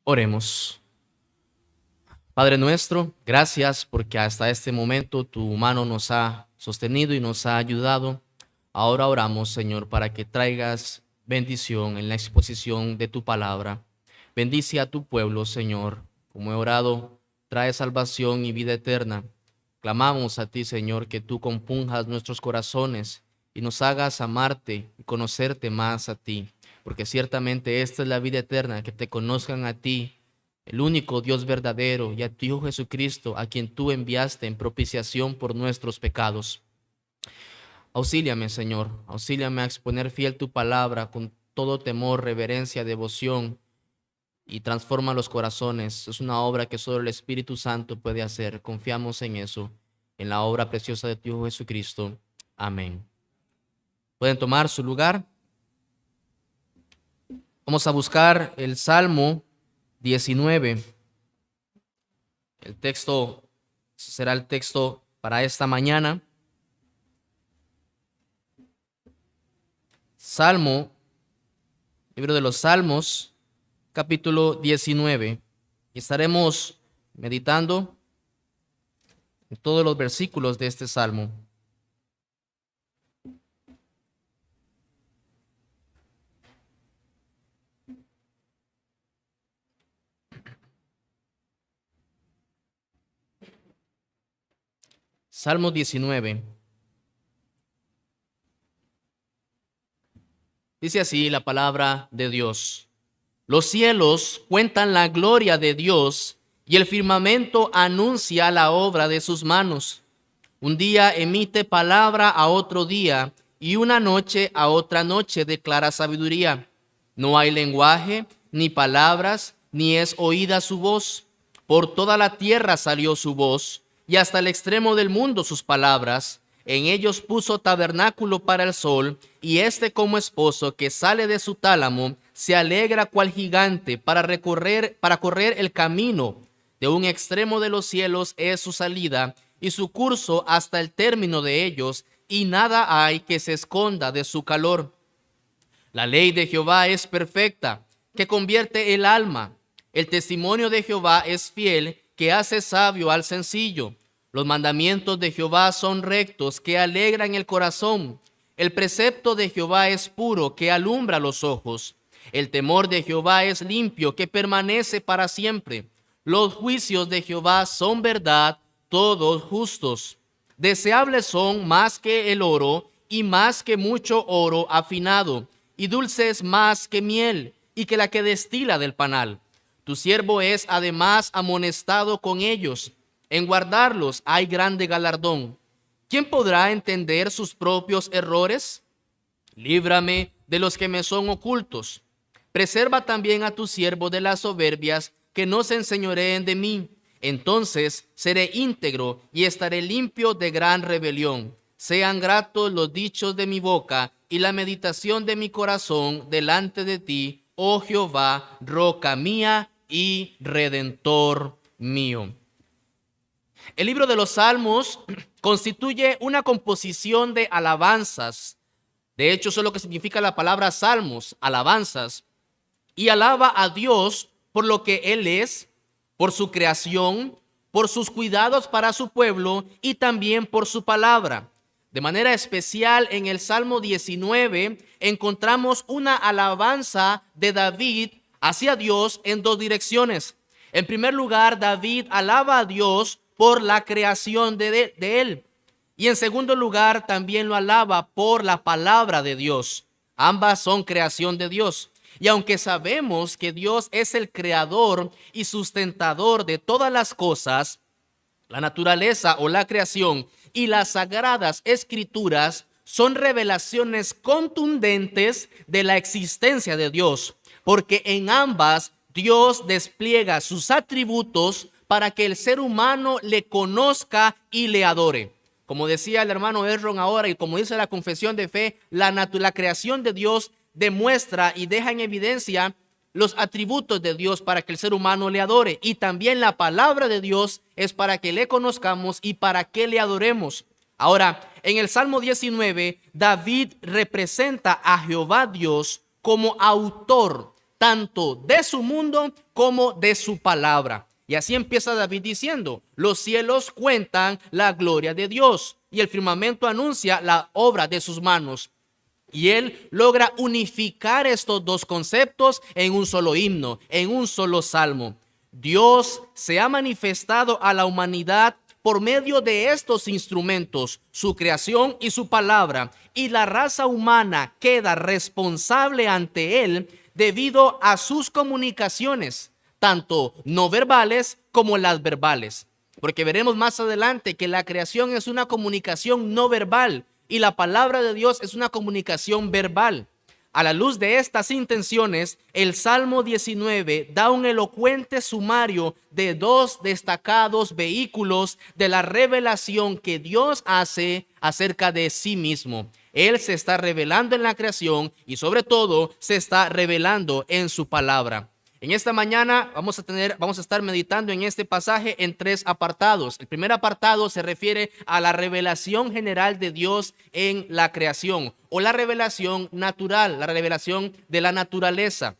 Oremos. Padre nuestro, gracias porque hasta este momento tu mano nos ha sostenido y nos ha ayudado. Ahora oramos, Señor, para que traigas bendición en la exposición de tu palabra. Bendice a tu pueblo, Señor. Como he orado, trae salvación y vida eterna. Clamamos a ti, Señor, que tú compunjas nuestros corazones y nos hagas amarte y conocerte más a ti, porque ciertamente esta es la vida eterna, que te conozcan a ti, el único Dios verdadero, y a tu Hijo Jesucristo, a quien tú enviaste en propiciación por nuestros pecados. Auxíliame, Señor, auxíliame a exponer fiel tu palabra con todo temor, reverencia, devoción, y transforma los corazones. Es una obra que solo el Espíritu Santo puede hacer. Confiamos en eso, en la obra preciosa de tu Hijo Jesucristo. Amén. ¿Pueden tomar su lugar? Vamos a buscar el Salmo 19. El texto será el texto para esta mañana. Salmo, libro de los Salmos, capítulo 19. Y estaremos meditando en todos los versículos de este salmo. Salmo 19. Dice así la palabra de Dios: los cielos cuentan la gloria de Dios, y el firmamento anuncia la obra de sus manos. Un día emite palabra a otro día, y una noche a otra noche declara sabiduría. No hay lenguaje, ni palabras, ni es oída su voz. Por toda la tierra salió su voz, y hasta el extremo del mundo sus palabras. En ellos puso tabernáculo para el sol, y éste como esposo que sale de su tálamo se alegra cual gigante para correr el camino. De un extremo de los cielos es su salida, y su curso hasta el término de ellos, y nada hay que se esconda de su calor. La ley de Jehová es perfecta, que convierte el alma. El testimonio de Jehová es fiel, que hace sabio al sencillo. Los mandamientos de Jehová son rectos, que alegran el corazón. El precepto de Jehová es puro, que alumbra los ojos. El temor de Jehová es limpio, que permanece para siempre. Los juicios de Jehová son verdad, todos justos. Deseables son más que el oro, y más que mucho oro afinado, y dulces más que miel, y que la que destila del panal. Tu siervo es además amonestado con ellos. En guardarlos hay grande galardón. ¿Quién podrá entender sus propios errores? Líbrame de los que me son ocultos. Preserva también a tu siervo de las soberbias, que no se enseñoreen de mí. Entonces seré íntegro y estaré limpio de gran rebelión. Sean gratos los dichos de mi boca y la meditación de mi corazón delante de ti, oh Jehová, roca mía y redentor mío. El libro de los Salmos constituye una composición de alabanzas. De hecho, eso es lo que significa la palabra salmos, alabanzas. Y alaba a Dios por lo que Él es, por su creación, por sus cuidados para su pueblo y también por su palabra. De manera especial, en el Salmo 19 encontramos una alabanza de David hacia Dios en dos direcciones. En primer lugar, David alaba a Dios por la creación de él. Y en segundo lugar, también lo alaba por la palabra de Dios. Ambas son creación de Dios. Y aunque sabemos que Dios es el creador y sustentador de todas las cosas, la naturaleza o la creación y las sagradas escrituras son revelaciones contundentes de la existencia de Dios, porque en ambas Dios despliega sus atributos para que el ser humano le conozca y le adore. Como decía el hermano Erron ahora, y como dice la confesión de fe, la creación de Dios demuestra y deja en evidencia los atributos de Dios para que el ser humano le adore. Y también la palabra de Dios es para que le conozcamos y para que le adoremos. Ahora, en el Salmo 19, David representa a Jehová Dios como autor tanto de su mundo como de su palabra. Y así empieza David diciendo: los cielos cuentan la gloria de Dios y el firmamento anuncia la obra de sus manos. Y él logra unificar estos dos conceptos en un solo himno, en un solo salmo. Dios se ha manifestado a la humanidad por medio de estos instrumentos, su creación y su palabra, y la raza humana queda responsable ante él debido a sus comunicaciones, tanto no verbales como las verbales. Porque veremos más adelante que la creación es una comunicación no verbal y la palabra de Dios es una comunicación verbal. A la luz de estas intenciones, el Salmo 19 da un elocuente sumario de dos destacados vehículos de la revelación que Dios hace acerca de sí mismo. Él se está revelando en la creación y sobre todo se está revelando en su palabra. En esta mañana vamos a estar meditando en este pasaje en tres apartados. El primer apartado se refiere a la revelación general de Dios en la creación, o la revelación natural, la revelación de la naturaleza.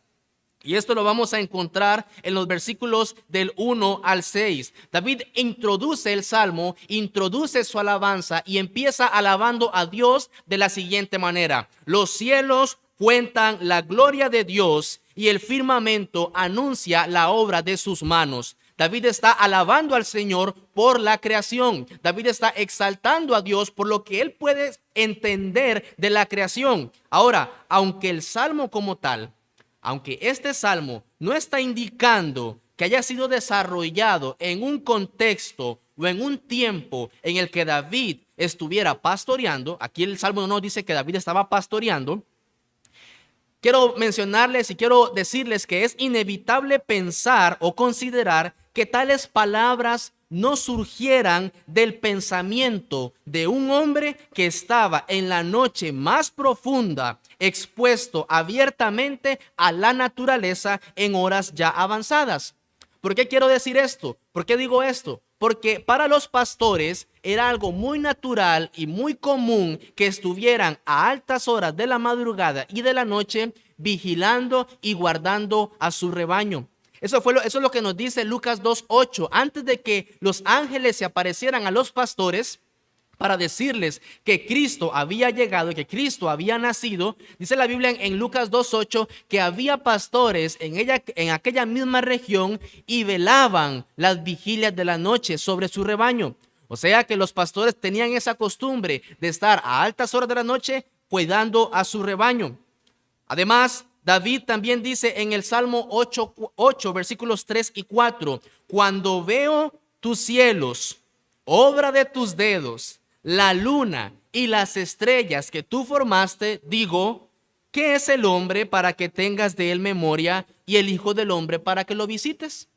Y esto lo vamos a encontrar en los versículos del 1 al 6. David introduce el salmo, introduce su alabanza y empieza alabando a Dios de la siguiente manera: los cielos cuentan la gloria de Dios y el firmamento anuncia la obra de sus manos. David está alabando al Señor por la creación. David está exaltando a Dios por lo que él puede entender de la creación. Ahora, aunque el salmo como tal, aunque este salmo no está indicando que haya sido desarrollado en un contexto o en un tiempo en el que David estuviera pastoreando, aquí el salmo no dice que David estaba pastoreando. Quiero mencionarles y quiero decirles que es inevitable pensar o considerar que tales palabras no surgieran del pensamiento de un hombre que estaba en la noche más profunda, expuesto abiertamente a la naturaleza en horas ya avanzadas. ¿Por qué quiero decir esto? ¿Por qué digo esto? Porque para los pastores era algo muy natural y muy común que estuvieran a altas horas de la madrugada y de la noche vigilando y guardando a su rebaño. Eso es lo que nos dice Lucas 2:8. Antes de que los ángeles se aparecieran a los pastores para decirles que Cristo había llegado y que Cristo había nacido, dice la Biblia en Lucas 2:8 que había pastores en aquella misma región y velaban las vigilias de la noche sobre su rebaño. O sea que los pastores tenían esa costumbre de estar a altas horas de la noche cuidando a su rebaño. Además, David también dice en el Salmo 8, versículos 3 y 4, cuando veo tus cielos, obra de tus dedos, la luna y las estrellas que tú formaste, digo, ¿qué es el hombre para que tengas de él memoria y el hijo del hombre para que lo visites?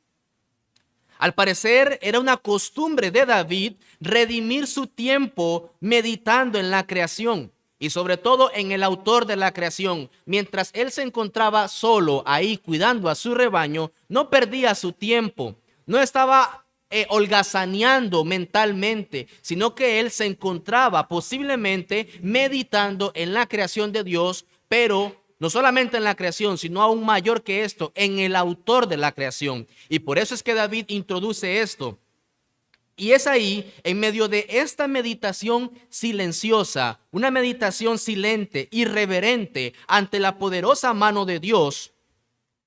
Al parecer era una costumbre de David redimir su tiempo meditando en la creación y sobre todo en el autor de la creación. Mientras él se encontraba solo ahí cuidando a su rebaño, no perdía su tiempo, no estaba holgazaneando mentalmente, sino que él se encontraba posiblemente meditando en la creación de Dios, pero no solamente en la creación, sino aún mayor que esto, en el autor de la creación. Y por eso es que David introduce esto. Y es ahí, en medio de esta meditación silenciosa, una meditación silente y reverente ante la poderosa mano de Dios,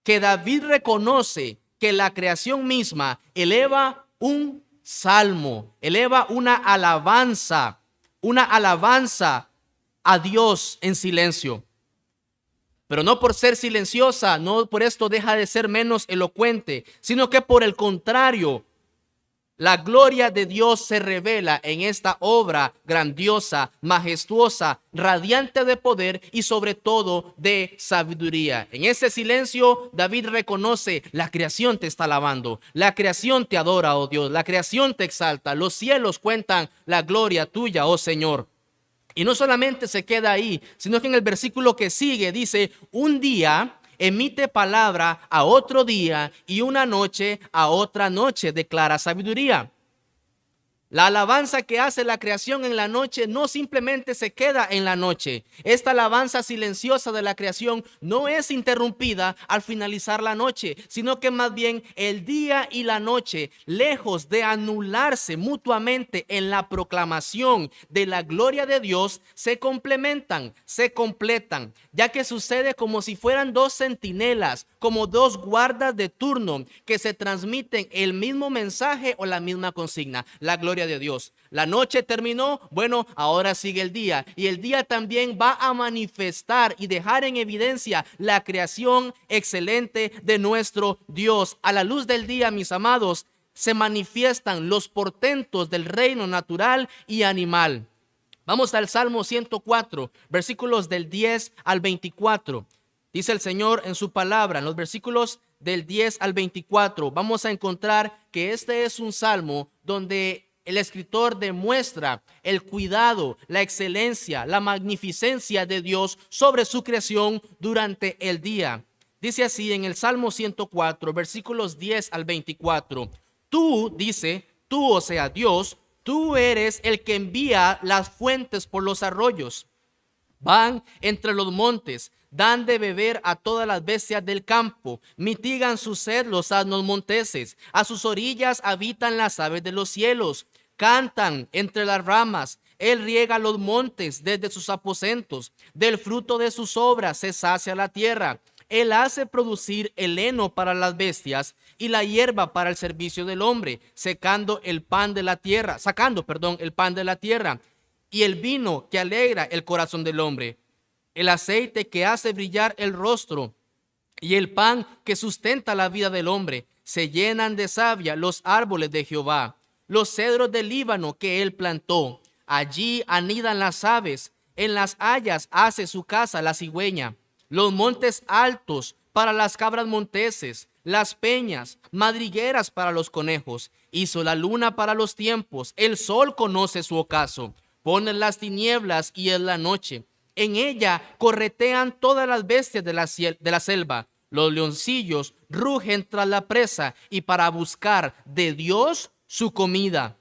que David reconoce que la creación misma eleva un salmo, eleva una alabanza a Dios en silencio. Pero no por ser silenciosa, no por esto deja de ser menos elocuente, sino que por el contrario, la gloria de Dios se revela en esta obra grandiosa, majestuosa, radiante de poder y sobre todo de sabiduría. En ese silencio, David reconoce: la creación te está alabando, la creación te adora, oh Dios, la creación te exalta, los cielos cuentan la gloria tuya, oh Señor. Y no solamente se queda ahí, sino que en el versículo que sigue dice: un día emite palabra a otro día y una noche a otra noche declara sabiduría. La alabanza que hace la creación en la noche no simplemente se queda en la noche. Esta alabanza silenciosa de la creación no es interrumpida al finalizar la noche, sino que más bien el día y la noche, lejos de anularse mutuamente en la proclamación de la gloria de Dios, se complementan, se completan, ya que sucede como si fueran dos centinelas, como dos guardas de turno que se transmiten el mismo mensaje o la misma consigna, la gloria de Dios. La noche terminó, bueno, ahora sigue el día, y el día también va a manifestar y dejar en evidencia la creación excelente de nuestro Dios. A la luz del día, mis amados, se manifiestan los portentos del reino natural y animal. Vamos al Salmo 104, versículos del 10 al 24. Dice el Señor en su palabra, en los versículos del 10 al 24, vamos a encontrar que este es un salmo donde el escritor demuestra el cuidado, la excelencia, la magnificencia de Dios sobre su creación durante el día. Dice así en el Salmo 104, versículos 10 al 24. Tú, dice, tú, o sea, Dios, tú eres el que envía las fuentes por los arroyos. Van entre los montes, dan de beber a todas las bestias del campo, mitigan su sed los asnos monteses, a sus orillas habitan las aves de los cielos, cantan entre las ramas, él riega los montes desde sus aposentos, del fruto de sus obras se sacia la tierra. Él hace producir el heno para las bestias y la hierba para el servicio del hombre, sacando el pan de la tierra y el vino que alegra el corazón del hombre, el aceite que hace brillar el rostro y el pan que sustenta la vida del hombre. Se llenan de savia los árboles de Jehová, los cedros del Líbano que él plantó. Allí anidan las aves, en las hayas hace su casa la cigüeña. Los montes altos para las cabras monteses, las peñas, madrigueras para los conejos. Hizo la luna para los tiempos, el sol conoce su ocaso. Pone las tinieblas y es la noche. En ella corretean todas las bestias de la selva. Los leoncillos rugen tras la presa y para buscar de Dios su comida.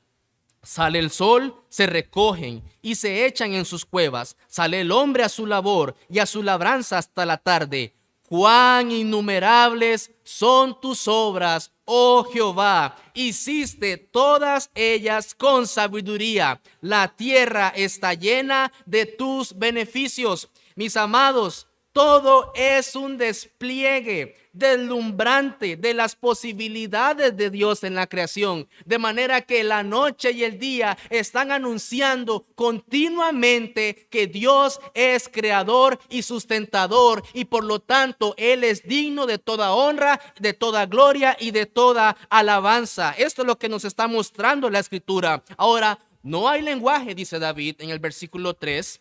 Sale el sol, se recogen y se echan en sus cuevas. Sale el hombre a su labor y a su labranza hasta la tarde. Cuán innumerables son tus obras, oh Jehová. Hiciste todas ellas con sabiduría. La tierra está llena de tus beneficios. Mis amados, todo es un despliegue deslumbrante de las posibilidades de Dios en la creación, de manera que la noche y el día están anunciando continuamente que Dios es creador y sustentador, y por lo tanto Él es digno de toda honra, de toda gloria y de toda alabanza. Esto es lo que nos está mostrando la Escritura. Ahora, no hay lenguaje, dice David en el versículo 3,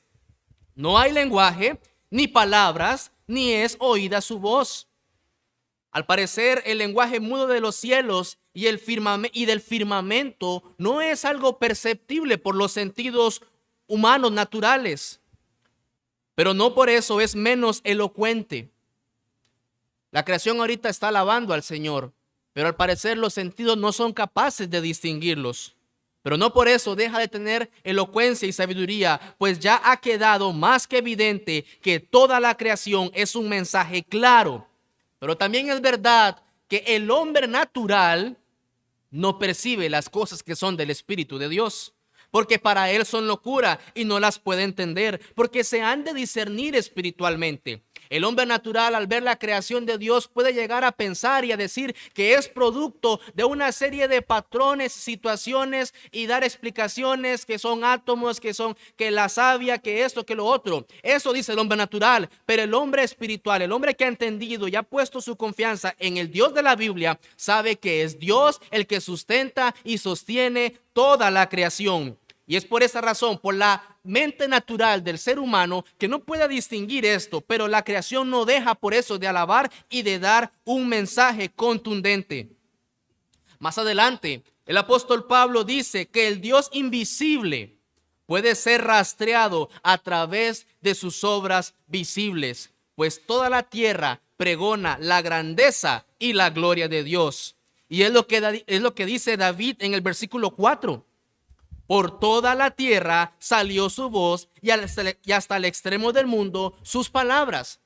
no hay lenguaje, ni palabras, ni es oída su voz. Al parecer, el lenguaje mudo de los cielos y del firmamento no es algo perceptible por los sentidos humanos naturales, pero no por eso es menos elocuente. La creación ahorita está alabando al Señor, pero al parecer los sentidos no son capaces de distinguirlos. Pero no por eso deja de tener elocuencia y sabiduría, pues ya ha quedado más que evidente que toda la creación es un mensaje claro. Pero también es verdad que el hombre natural no percibe las cosas que son del Espíritu de Dios, porque para él son locura y no las puede entender, porque se han de discernir espiritualmente. El hombre natural, al ver la creación de Dios, puede llegar a pensar y a decir que es producto de una serie de patrones, situaciones, y dar explicaciones que son átomos, que la savia, que esto, que lo otro. Eso dice el hombre natural. Pero el hombre espiritual, el hombre que ha entendido y ha puesto su confianza en el Dios de la Biblia, sabe que es Dios el que sustenta y sostiene toda la creación. Y es por esa razón, por la mente natural del ser humano, que no puede distinguir esto, pero la creación no deja por eso de alabar y de dar un mensaje contundente. Más adelante, el apóstol Pablo dice que el Dios invisible puede ser rastreado a través de sus obras visibles, pues toda la tierra pregona la grandeza y la gloria de Dios. Y es lo que dice David en el versículo 4. Por toda la tierra salió su voz y hasta el extremo del mundo sus palabras.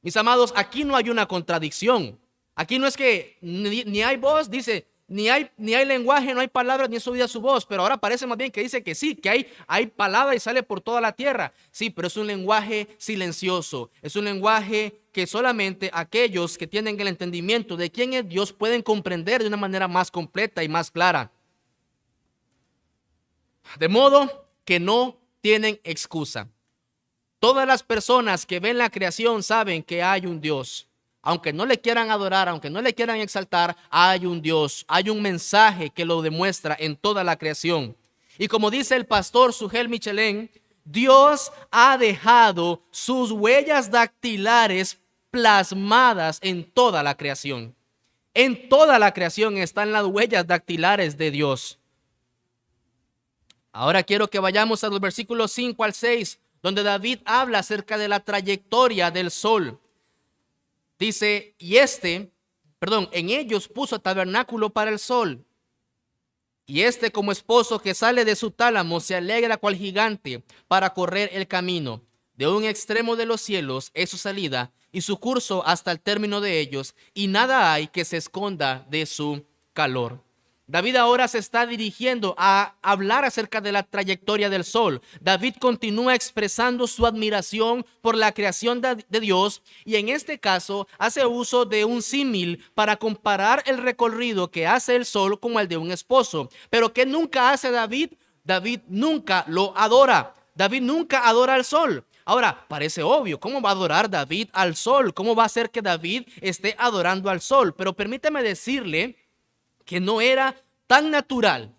Mis amados, aquí no hay una contradicción. Aquí no es que ni hay voz, dice, ni hay lenguaje, no hay palabras, ni es oída su voz. Pero ahora parece más bien que dice que sí, que hay palabra y sale por toda la tierra. Sí, pero es un lenguaje silencioso. Es un lenguaje que solamente aquellos que tienen el entendimiento de quién es Dios pueden comprender de una manera más completa y más clara. De modo que no tienen excusa. Todas las personas que ven la creación saben que hay un Dios. Aunque no le quieran adorar, aunque no le quieran exaltar, hay un Dios. Hay un mensaje que lo demuestra en toda la creación. Y como dice el pastor Sugel Michelén, Dios ha dejado sus huellas dactilares plasmadas en toda la creación. En toda la creación están las huellas dactilares de Dios. Ahora quiero que vayamos a los versículos 5 al 6, donde David habla acerca de la trayectoria del sol. Dice, en ellos puso tabernáculo para el sol. Y como esposo que sale de su tálamo se alegra cual gigante para correr el camino. De un extremo de los cielos es su salida y su curso hasta el término de ellos, y nada hay que se esconda de su calor. David ahora se está dirigiendo a hablar acerca de la trayectoria del sol. David continúa expresando su admiración por la creación de Dios y en este caso hace uso de un símil para comparar el recorrido que hace el sol como el de un esposo. Pero ¿qué nunca hace David? David nunca lo adora. David nunca adora al sol. Ahora, parece obvio, ¿cómo va a adorar David al sol? ¿Cómo va a ser que David esté adorando al sol? Pero permítame decirle que no era tan natural,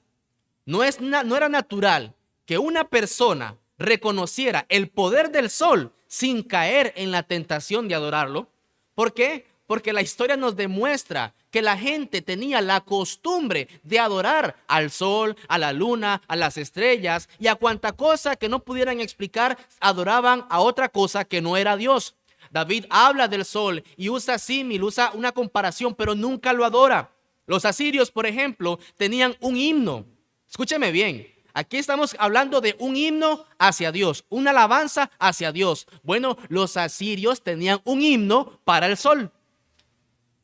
no era natural que una persona reconociera el poder del sol sin caer en la tentación de adorarlo. ¿Por qué? Porque la historia nos demuestra que la gente tenía la costumbre de adorar al sol, a la luna, a las estrellas y a cuanta cosa que no pudieran explicar, adoraban a otra cosa que no era Dios. David habla del sol y usa símil, usa una comparación, pero nunca lo adora. Los asirios, por ejemplo, tenían un himno. Escúcheme bien. Aquí estamos hablando de un himno hacia Dios, una alabanza hacia Dios. Bueno, los asirios tenían un himno para el sol.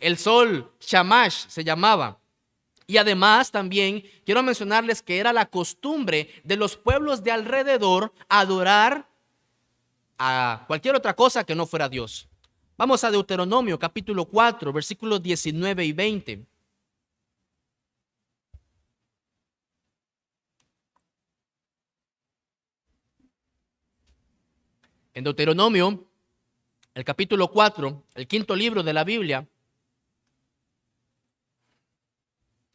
El sol, Shamash se llamaba. Y además también quiero mencionarles que era la costumbre de los pueblos de alrededor adorar a cualquier otra cosa que no fuera Dios. Vamos a Deuteronomio capítulo 4, versículos 19 y 20. En Deuteronomio, el capítulo 4, el quinto libro de la Biblia,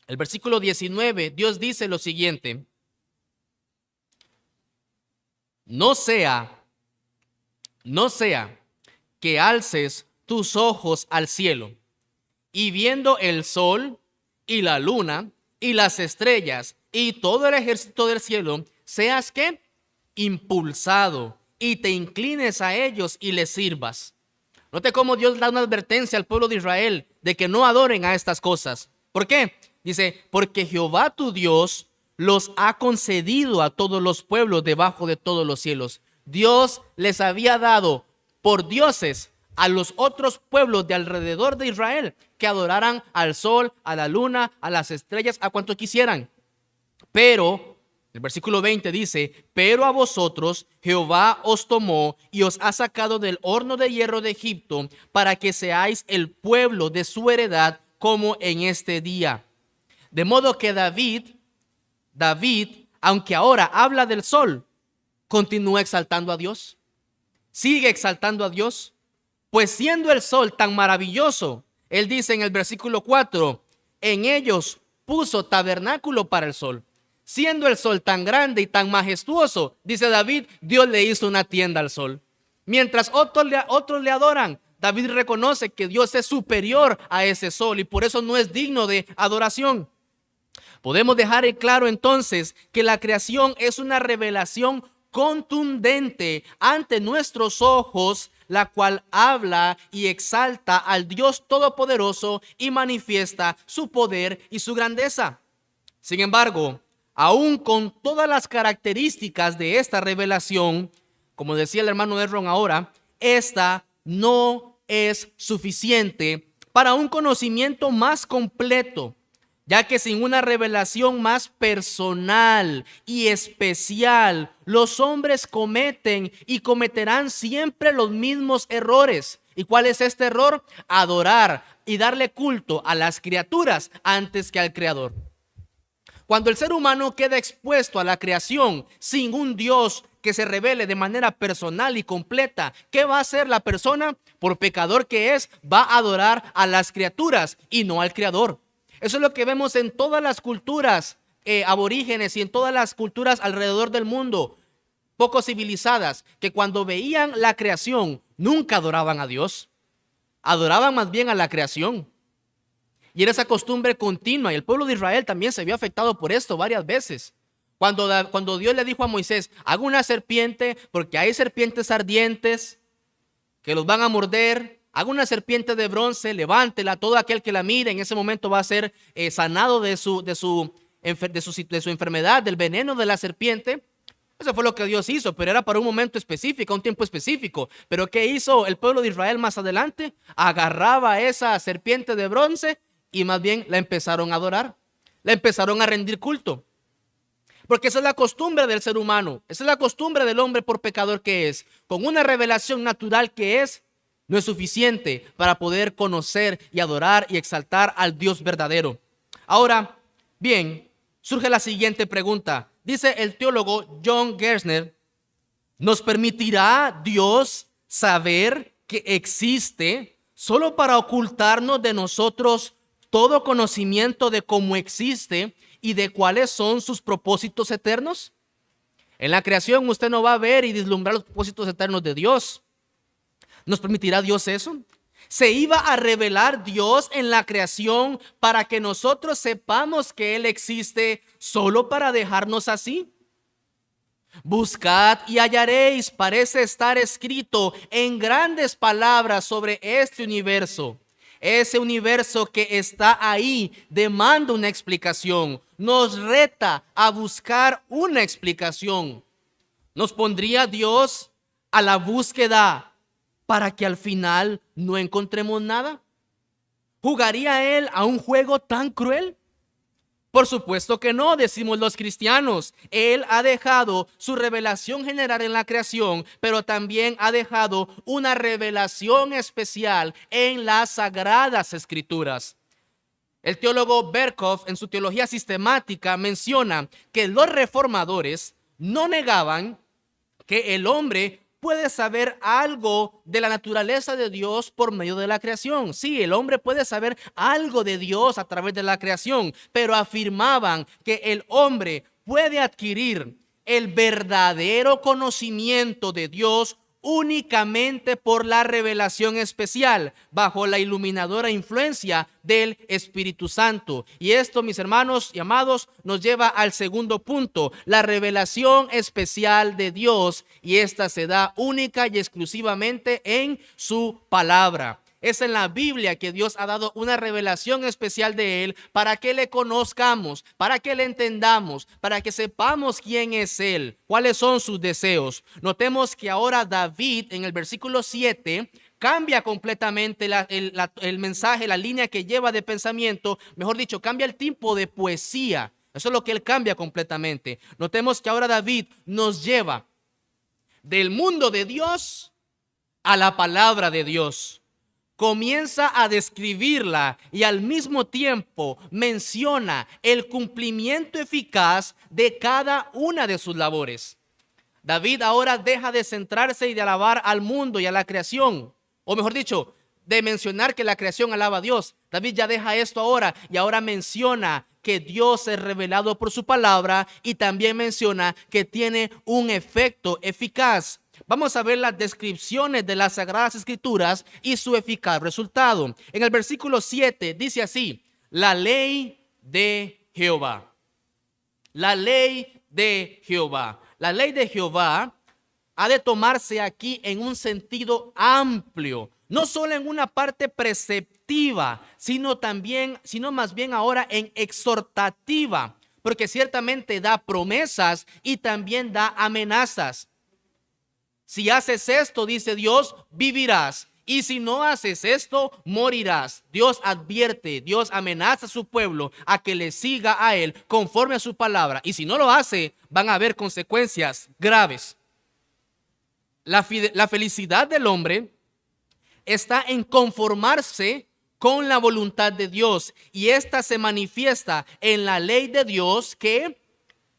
el versículo 19, Dios dice lo siguiente: no sea que alces tus ojos al cielo y viendo el sol y la luna y las estrellas y todo el ejército del cielo, seas que impulsado y te inclines a ellos y les sirvas. Note cómo Dios da una advertencia al pueblo de Israel de que no adoren a estas cosas. ¿Por qué? Dice, porque Jehová tu Dios los ha concedido a todos los pueblos debajo de todos los cielos. Dios les había dado por dioses a los otros pueblos de alrededor de Israel que adoraran al sol, a la luna, a las estrellas, a cuanto quisieran. Pero el versículo 20 dice, pero a vosotros Jehová os tomó y os ha sacado del horno de hierro de Egipto para que seáis el pueblo de su heredad como en este día. De modo que David, aunque ahora habla del sol, continúa exaltando a Dios. Sigue exaltando a Dios. Pues siendo el sol tan maravilloso, él dice en el versículo 4, en ellos puso tabernáculo para el sol. Siendo el sol tan grande y tan majestuoso, dice David, Dios le hizo una tienda al sol. Mientras otros le adoran, David reconoce que Dios es superior a ese sol y por eso no es digno de adoración. Podemos dejar en claro entonces que la creación es una revelación contundente ante nuestros ojos, la cual habla y exalta al Dios Todopoderoso y manifiesta su poder y su grandeza. Sin embargo, aún con todas las características de esta revelación, como decía el hermano Erron ahora, esta no es suficiente para un conocimiento más completo, ya que sin una revelación más personal y especial, los hombres cometen y cometerán siempre los mismos errores. ¿Y cuál es este error? Adorar y darle culto a las criaturas antes que al Creador. Cuando el ser humano queda expuesto a la creación sin un Dios que se revele de manera personal y completa, ¿qué va a hacer la persona? Por pecador que es, va a adorar a las criaturas y no al Creador. Eso es lo que vemos en todas las culturas aborígenes y en todas las culturas alrededor del mundo, poco civilizadas, que cuando veían la creación nunca adoraban a Dios, adoraban más bien a la creación. Y era esa costumbre continua, y el pueblo de Israel también se vio afectado por esto varias veces. Cuando Dios le dijo a Moisés, haga una serpiente porque hay serpientes ardientes que los van a morder, haga una serpiente de bronce, levántela, todo aquel que la mire en ese momento va a ser sanado de su enfermedad, del veneno de la serpiente. Eso fue lo que Dios hizo, pero era para un momento específico, un tiempo específico. Pero ¿qué hizo el pueblo de Israel más adelante? Agarraba esa serpiente de bronce y más bien la empezaron a adorar, la empezaron a rendir culto. Porque esa es la costumbre del ser humano, esa es la costumbre del hombre por pecador que es. Con una revelación natural que es, no es suficiente para poder conocer y adorar y exaltar al Dios verdadero. Ahora, bien, surge la siguiente pregunta. Dice el teólogo John Gerstner, ¿nos permitirá Dios saber que existe solo para ocultarnos de nosotros todo conocimiento de cómo existe y de cuáles son sus propósitos eternos? En la creación usted no va a ver y vislumbrar los propósitos eternos de Dios. ¿Nos permitirá Dios eso? ¿Se iba a revelar Dios en la creación para que nosotros sepamos que Él existe solo para dejarnos así? Buscad y hallaréis, parece estar escrito en grandes palabras sobre este universo. Ese universo que está ahí demanda una explicación, nos reta a buscar una explicación. ¿Nos pondría Dios a la búsqueda para que al final no encontremos nada? ¿Jugaría Él a un juego tan cruel? Por supuesto que no, decimos los cristianos. Él ha dejado su revelación general en la creación, pero también ha dejado una revelación especial en las sagradas escrituras. El teólogo Berkhoff, en su teología sistemática, menciona que los reformadores no negaban que el hombre puede saber algo de la naturaleza de Dios por medio de la creación. Sí, el hombre puede saber algo de Dios a través de la creación, pero afirmaban que el hombre puede adquirir el verdadero conocimiento de Dios únicamente por la revelación especial, bajo la iluminadora influencia del Espíritu Santo. Y esto, mis hermanos y amados, nos lleva al segundo punto, la revelación especial de Dios, y esta se da única y exclusivamente en su palabra. Es en la Biblia que Dios ha dado una revelación especial de Él para que le conozcamos, para que le entendamos, para que sepamos quién es Él, cuáles son sus deseos. Notemos que ahora David en el versículo 7 cambia completamente el mensaje, la línea que lleva de pensamiento, mejor dicho, cambia el tipo de poesía. Eso es lo que él cambia completamente. Notemos que ahora David nos lleva del mundo de Dios a la palabra de Dios. Comienza a describirla y al mismo tiempo menciona el cumplimiento eficaz de cada una de sus labores. David ahora deja de centrarse y de alabar al mundo y a la creación, o mejor dicho, de mencionar que la creación alaba a Dios. David ya deja esto ahora y ahora menciona que Dios es revelado por su palabra y también menciona que tiene un efecto eficaz. Vamos a ver las descripciones de las Sagradas Escrituras y su eficaz resultado. En el versículo 7 dice así: la ley de Jehová. La ley de Jehová. La ley de Jehová ha de tomarse aquí en un sentido amplio, no solo en una parte preceptiva, sino más bien ahora en exhortativa. porque ciertamente da promesas y también da amenazas. Si haces esto, dice Dios, vivirás. Y si no haces esto, morirás. Dios advierte, Dios amenaza a su pueblo a que le siga a él conforme a su palabra. Y si no lo hace, van a haber consecuencias graves. La felicidad del hombre está en conformarse con la voluntad de Dios. Y esta se manifiesta en la ley de Dios que,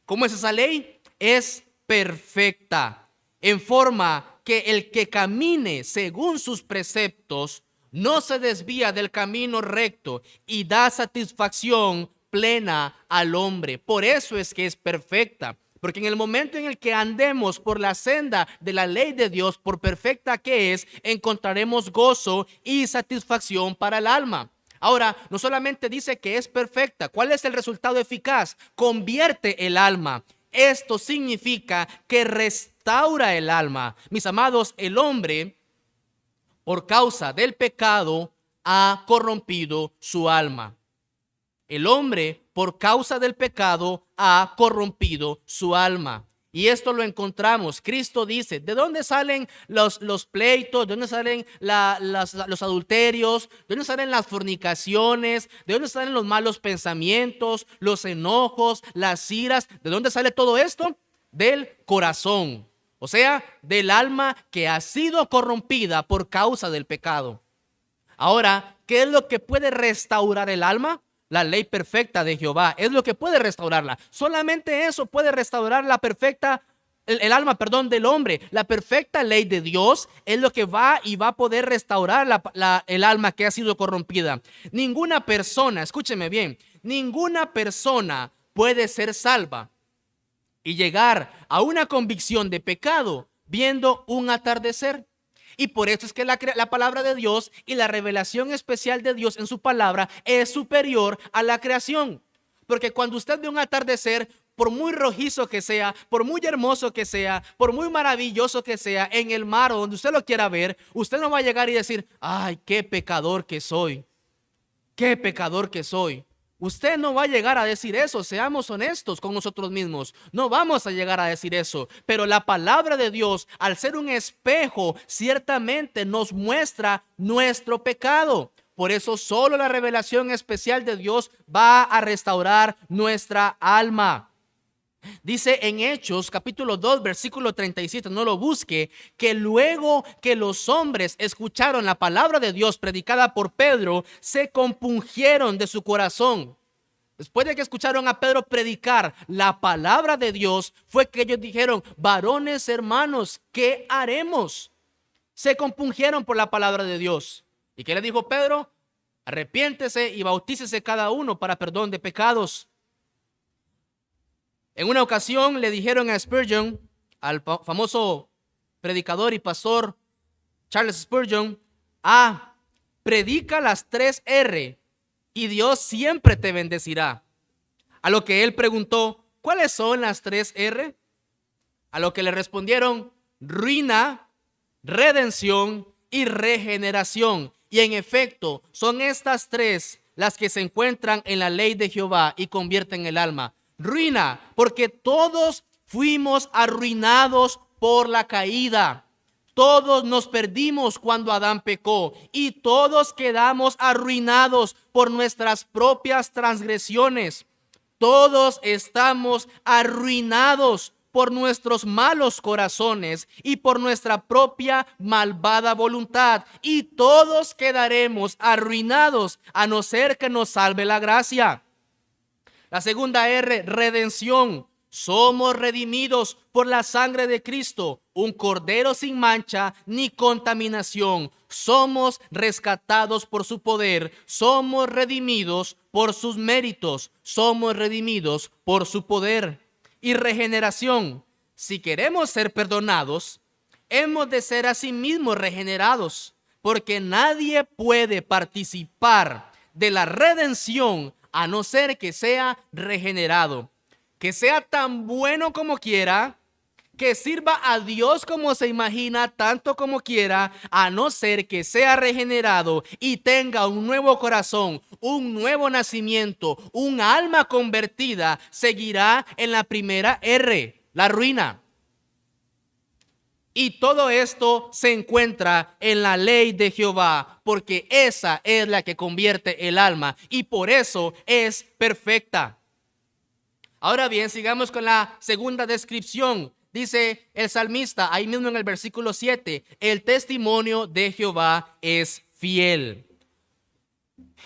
¿cómo es esa ley? Es perfecta, en forma que el que camine según sus preceptos no se desvía del camino recto y da satisfacción plena al hombre. Por eso es que es perfecta. Porque en el momento en el que andemos por la senda de la ley de Dios, por perfecta que es, encontraremos gozo y satisfacción para el alma. Ahora, no solamente dice que es perfecta, ¿cuál es el resultado eficaz? Convierte el alma. Esto significa que restaura el alma. Mis amados, el hombre, por causa del pecado, ha corrompido su alma. El hombre, por causa del pecado, ha corrompido su alma. Y esto lo encontramos. Cristo dice, ¿de dónde salen los pleitos? ¿De dónde salen los adulterios? ¿De dónde salen las fornicaciones? ¿De dónde salen los malos pensamientos, los enojos, las iras? ¿De dónde sale todo esto? Del corazón. O sea, del alma que ha sido corrompida por causa del pecado. Ahora, ¿qué es lo que puede restaurar el alma? La ley perfecta de Jehová es lo que puede restaurarla. Solamente eso puede restaurar el alma del hombre. La perfecta ley de Dios es lo que va a poder restaurar el alma que ha sido corrompida. Ninguna persona, escúcheme bien, ninguna persona puede ser salva y llegar a una convicción de pecado viendo un atardecer. Y por eso es que la palabra de Dios y la revelación especial de Dios en su palabra es superior a la creación. Porque cuando usted ve un atardecer, por muy rojizo que sea, por muy hermoso que sea, por muy maravilloso que sea, en el mar o donde usted lo quiera ver, usted no va a llegar y decir, ay, qué pecador que soy, qué pecador que soy. Usted no va a llegar a decir eso, seamos honestos con nosotros mismos. No vamos a llegar a decir eso, pero la palabra de Dios, al ser un espejo, ciertamente nos muestra nuestro pecado. Por eso solo la revelación especial de Dios va a restaurar nuestra alma. Dice en Hechos capítulo 2 versículo 37, no lo busque, que luego que los hombres escucharon la palabra de Dios predicada por Pedro, se compungieron de su corazón. Después de que escucharon a Pedro predicar la palabra de Dios, fue que ellos dijeron, varones hermanos, ¿qué haremos? Se compungieron por la palabra de Dios. ¿Y qué le dijo Pedro? Arrepiéntese y bautícese cada uno para perdón de pecados. En una ocasión le dijeron a Spurgeon, al famoso predicador y pastor Charles Spurgeon, predica las 3 R y Dios siempre te bendecirá. A lo que él preguntó, ¿cuáles son las 3 R? A lo que le respondieron, ruina, redención y regeneración. Y en efecto, son estas 3 las que se encuentran en la ley de Jehová y convierten el alma. Ruina, porque todos fuimos arruinados por la caída. Todos nos perdimos cuando Adán pecó y todos quedamos arruinados por nuestras propias transgresiones. Todos estamos arruinados por nuestros malos corazones y por nuestra propia malvada voluntad. Y todos quedaremos arruinados a no ser que nos salve la gracia. La segunda R, redención. Somos redimidos por la sangre de Cristo, un cordero sin mancha ni contaminación. Somos rescatados por su poder. Somos redimidos por sus méritos. Somos redimidos por su poder. Y regeneración. Si queremos ser perdonados, hemos de ser asimismo regenerados, porque nadie puede participar de la redención a no ser que sea regenerado. Que sea tan bueno como quiera, que sirva a Dios como se imagina, tanto como quiera, a no ser que sea regenerado y tenga un nuevo corazón, un nuevo nacimiento, un alma convertida, seguirá en la primera R, la ruina. Y todo esto se encuentra en la ley de Jehová, porque esa es la que convierte el alma y por eso es perfecta. Ahora bien, sigamos con la segunda descripción. Dice el salmista, ahí mismo en el versículo 7, el testimonio de Jehová es fiel.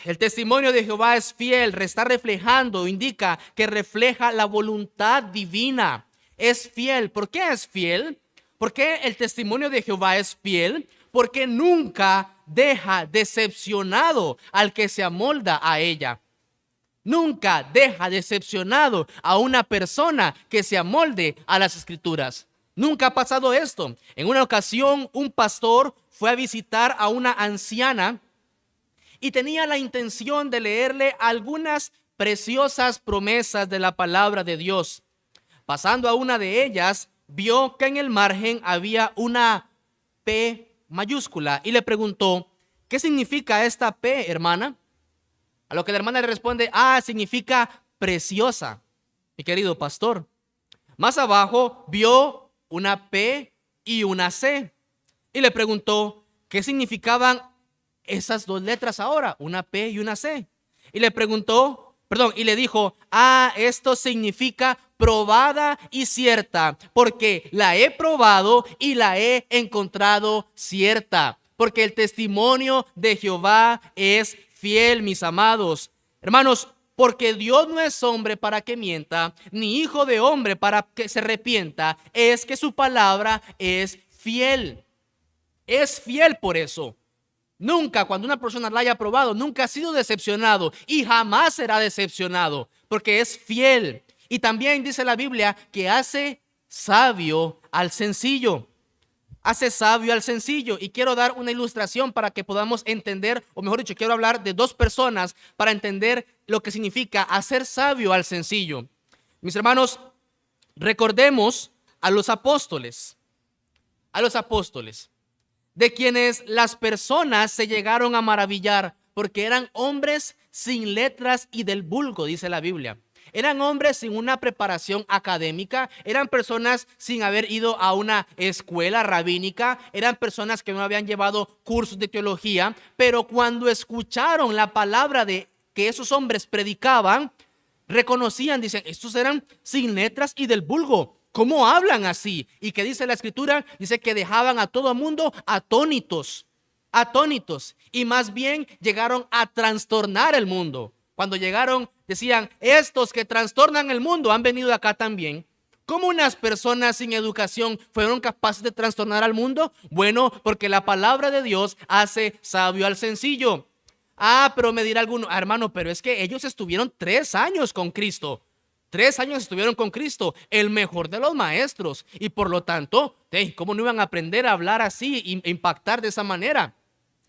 El testimonio de Jehová es fiel, está reflejando, indica que refleja la voluntad divina. Es fiel. ¿Por qué es fiel? ¿Por qué el testimonio de Jehová es fiel? Porque nunca deja decepcionado al que se amolda a ella. Nunca deja decepcionado a una persona que se amolde a las escrituras. Nunca ha pasado esto. En una ocasión, un pastor fue a visitar a una anciana y tenía la intención de leerle algunas preciosas promesas de la palabra de Dios. Pasando a una de ellas, vio que en el margen había una P mayúscula y le preguntó, ¿qué significa esta P, hermana? A lo que la hermana le responde, significa preciosa, mi querido pastor. Más abajo vio una P y una C y le preguntó, ¿qué significaban esas dos letras ahora? Una P y una C. Y le preguntó, y le dijo, esto significa probada y cierta, porque la he probado y la he encontrado cierta, porque el testimonio de Jehová es fiel, mis amados. Hermanos, porque Dios no es hombre para que mienta, ni hijo de hombre para que se arrepienta, es que su palabra es fiel. Es fiel por eso. Nunca, cuando una persona la haya probado, nunca ha sido decepcionado y jamás será decepcionado, porque es fiel. Y también dice la Biblia que hace sabio al sencillo. Hace sabio al sencillo. Y quiero dar una ilustración para que podamos entender, o mejor dicho, quiero hablar de dos personas para entender lo que significa hacer sabio al sencillo. Mis hermanos, recordemos a los apóstoles. De quienes las personas se llegaron a maravillar porque eran hombres sin letras y del vulgo, dice la Biblia. Eran hombres sin una preparación académica, eran personas sin haber ido a una escuela rabínica, eran personas que no habían llevado cursos de teología, pero cuando escucharon la palabra de que esos hombres predicaban, reconocían, dicen, estos eran sin letras y del vulgo. ¿Cómo hablan así? ¿Y qué dice la escritura? Dice que dejaban a todo el mundo atónitos, y más bien llegaron a trastornar el mundo. Cuando llegaron decían, estos que trastornan el mundo han venido acá también. ¿Cómo unas personas sin educación fueron capaces de trastornar al mundo? Bueno, porque la palabra de Dios hace sabio al sencillo. Pero me dirá alguno, hermano, pero es que ellos estuvieron 3 años con Cristo. 3 años estuvieron con Cristo, el mejor de los maestros. Y por lo tanto, ¿cómo no iban a aprender a hablar así e impactar de esa manera?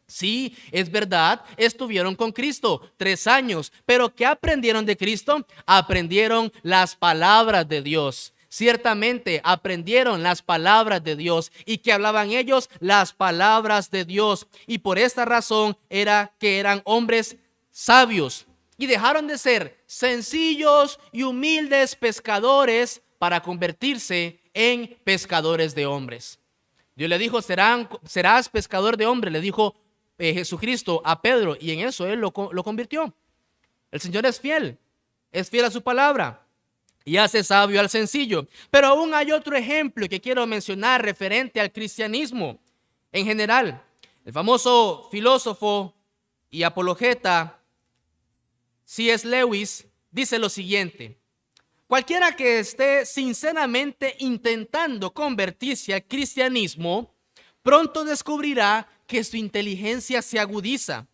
Sí, es verdad, estuvieron con Cristo 3 años. ¿Pero qué aprendieron de Cristo? Aprendieron las palabras de Dios. Ciertamente aprendieron las palabras de Dios. ¿Y qué hablaban ellos? Las palabras de Dios. Y por esta razón era que eran hombres sabios. Y dejaron de ser sencillos y humildes pescadores para convertirse en pescadores de hombres. Dios le dijo, serás pescador de hombres, le dijo Jesucristo a Pedro, y en eso él lo convirtió. El Señor es fiel a su palabra y hace sabio al sencillo. Pero aún hay otro ejemplo que quiero mencionar referente al cristianismo en general. El famoso filósofo y apologeta C.S. Lewis dice lo siguiente: cualquiera que esté sinceramente intentando convertirse al cristianismo, pronto descubrirá que su inteligencia se agudiza.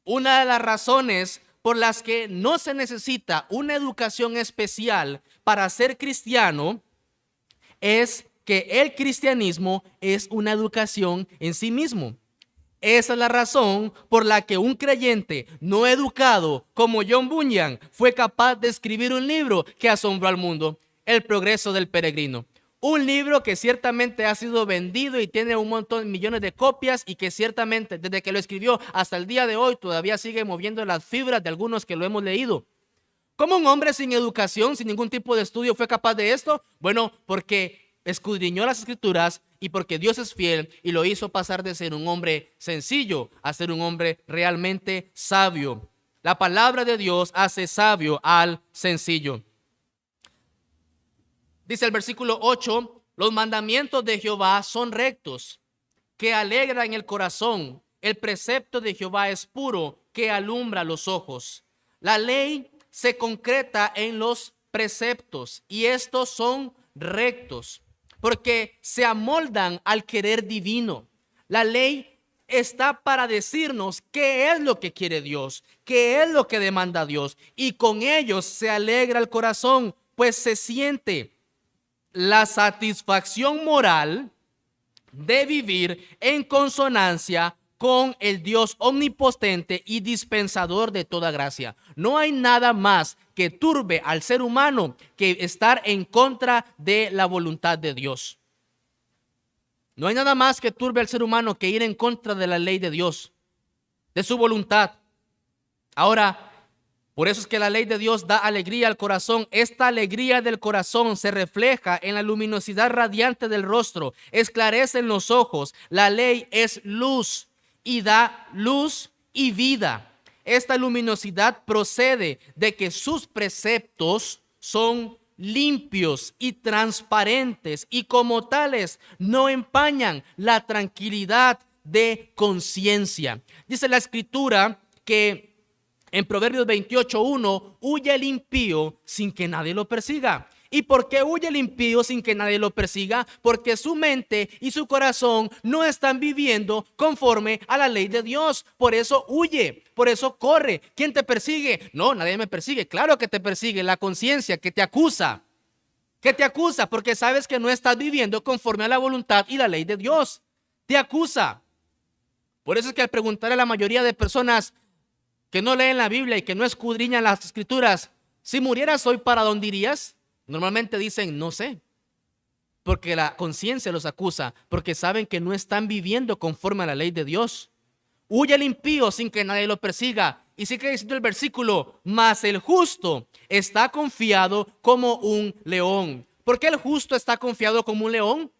Una de las razones por las que no se necesita una educación especial para ser cristiano es que el cristianismo es una educación en sí mismo. Esa es la razón por la que un creyente no educado como John Bunyan fue capaz de escribir un libro que asombró al mundo, El progreso del peregrino. Un libro que ciertamente ha sido vendido y tiene un montón, millones de copias, y que ciertamente desde que lo escribió hasta el día de hoy todavía sigue moviendo las fibras de algunos que lo hemos leído. ¿Cómo un hombre sin educación, sin ningún tipo de estudio fue capaz de esto? Bueno, porque escudriñó las escrituras y porque Dios es fiel y lo hizo pasar de ser un hombre sencillo a ser un hombre realmente sabio. La palabra de Dios hace sabio al sencillo. Dice el versículo 8, los mandamientos de Jehová son rectos, que alegran el corazón. El precepto de Jehová es puro, que alumbra los ojos. La ley se concreta en los preceptos y estos son rectos porque se amoldan al querer divino. La ley está para decirnos qué es lo que quiere Dios, qué es lo que demanda Dios, y con ellos se alegra el corazón, pues se siente la satisfacción moral de vivir en consonancia con el Dios omnipotente y dispensador de toda gracia. No hay nada más que turbe al ser humano que estar en contra de la voluntad de Dios. No hay nada más que turbe al ser humano que ir en contra de la ley de Dios, de su voluntad. Ahora, por eso es que la ley de Dios da alegría al corazón. Esta alegría del corazón se refleja en la luminosidad radiante del rostro, esclarece en los ojos. La ley es luz y da luz y vida. Esta luminosidad procede de que sus preceptos son limpios y transparentes y como tales no empañan la tranquilidad de conciencia. Dice la escritura que en Proverbios 28:1, huye el impío sin que nadie lo persiga. ¿Y por qué huye el impío sin que nadie lo persiga? Porque su mente y su corazón no están viviendo conforme a la ley de Dios. Por eso huye, por eso corre. ¿Quién te persigue? No, nadie me persigue. Claro que te persigue la conciencia que te acusa. Que te acusa porque sabes que no estás viviendo conforme a la voluntad y la ley de Dios. Te acusa. Por eso es que al preguntarle a la mayoría de personas que no leen la Biblia y que no escudriñan las escrituras, si murieras hoy, ¿para dónde irías? Normalmente dicen, no sé, porque la conciencia los acusa, porque saben que no están viviendo conforme a la ley de Dios. Huye el impío sin que nadie lo persiga. Y sigue diciendo el versículo, mas el justo está confiado como un león. ¿Por qué el justo está confiado como un león?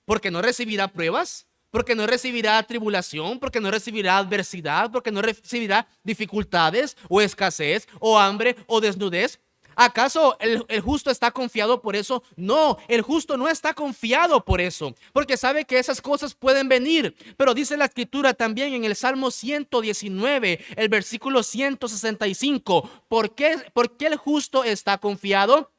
Porque no recibirá pruebas, porque no recibirá tribulación, porque no recibirá adversidad, porque no recibirá dificultades o escasez o hambre o desnudez. ¿Acaso el justo está confiado por eso? No, el justo no está confiado por eso, porque sabe que esas cosas pueden venir. Pero dice la escritura también en el Salmo 119, el versículo 165, ¿por qué el justo está confiado?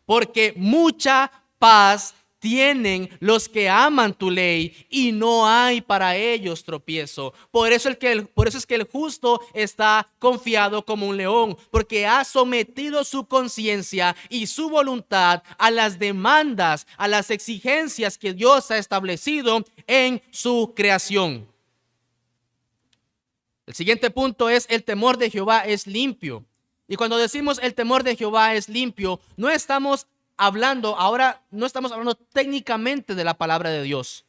Porque mucha paz tienen los que aman tu ley y no hay para ellos tropiezo. Por eso es que el justo está confiado como un león, porque ha sometido su conciencia y su voluntad a las demandas, a las exigencias que Dios ha establecido en su creación. El siguiente punto es: el temor de Jehová es limpio. Y cuando decimos el temor de Jehová es limpio, no estamos hablando técnicamente de la palabra de Dios.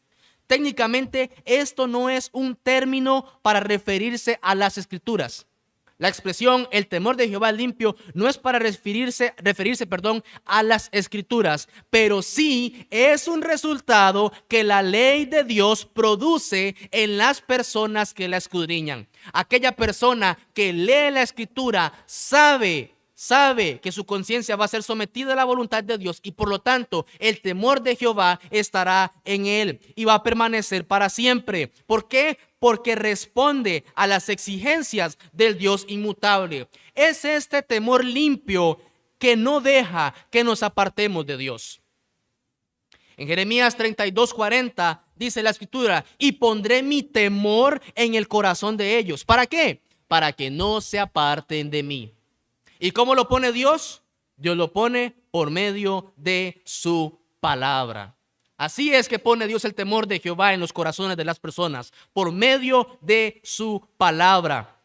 Técnicamente esto no es un término para referirse a las escrituras. La expresión el temor de Jehová limpio no es para referirse a las escrituras, pero sí es un resultado que la ley de Dios produce en las personas que la escudriñan. Aquella persona que lee la escritura sabe que su conciencia va a ser sometida a la voluntad de Dios y por lo tanto el temor de Jehová estará en él y va a permanecer para siempre. ¿Por qué? Porque responde a las exigencias del Dios inmutable. Es este temor limpio que no deja que nos apartemos de Dios. En Jeremías 32:40 dice la escritura: y pondré mi temor en el corazón de ellos. ¿Para qué? Para que no se aparten de mí. ¿Y cómo lo pone Dios? Dios lo pone por medio de su palabra. Así es que pone Dios el temor de Jehová en los corazones de las personas, por medio de su palabra.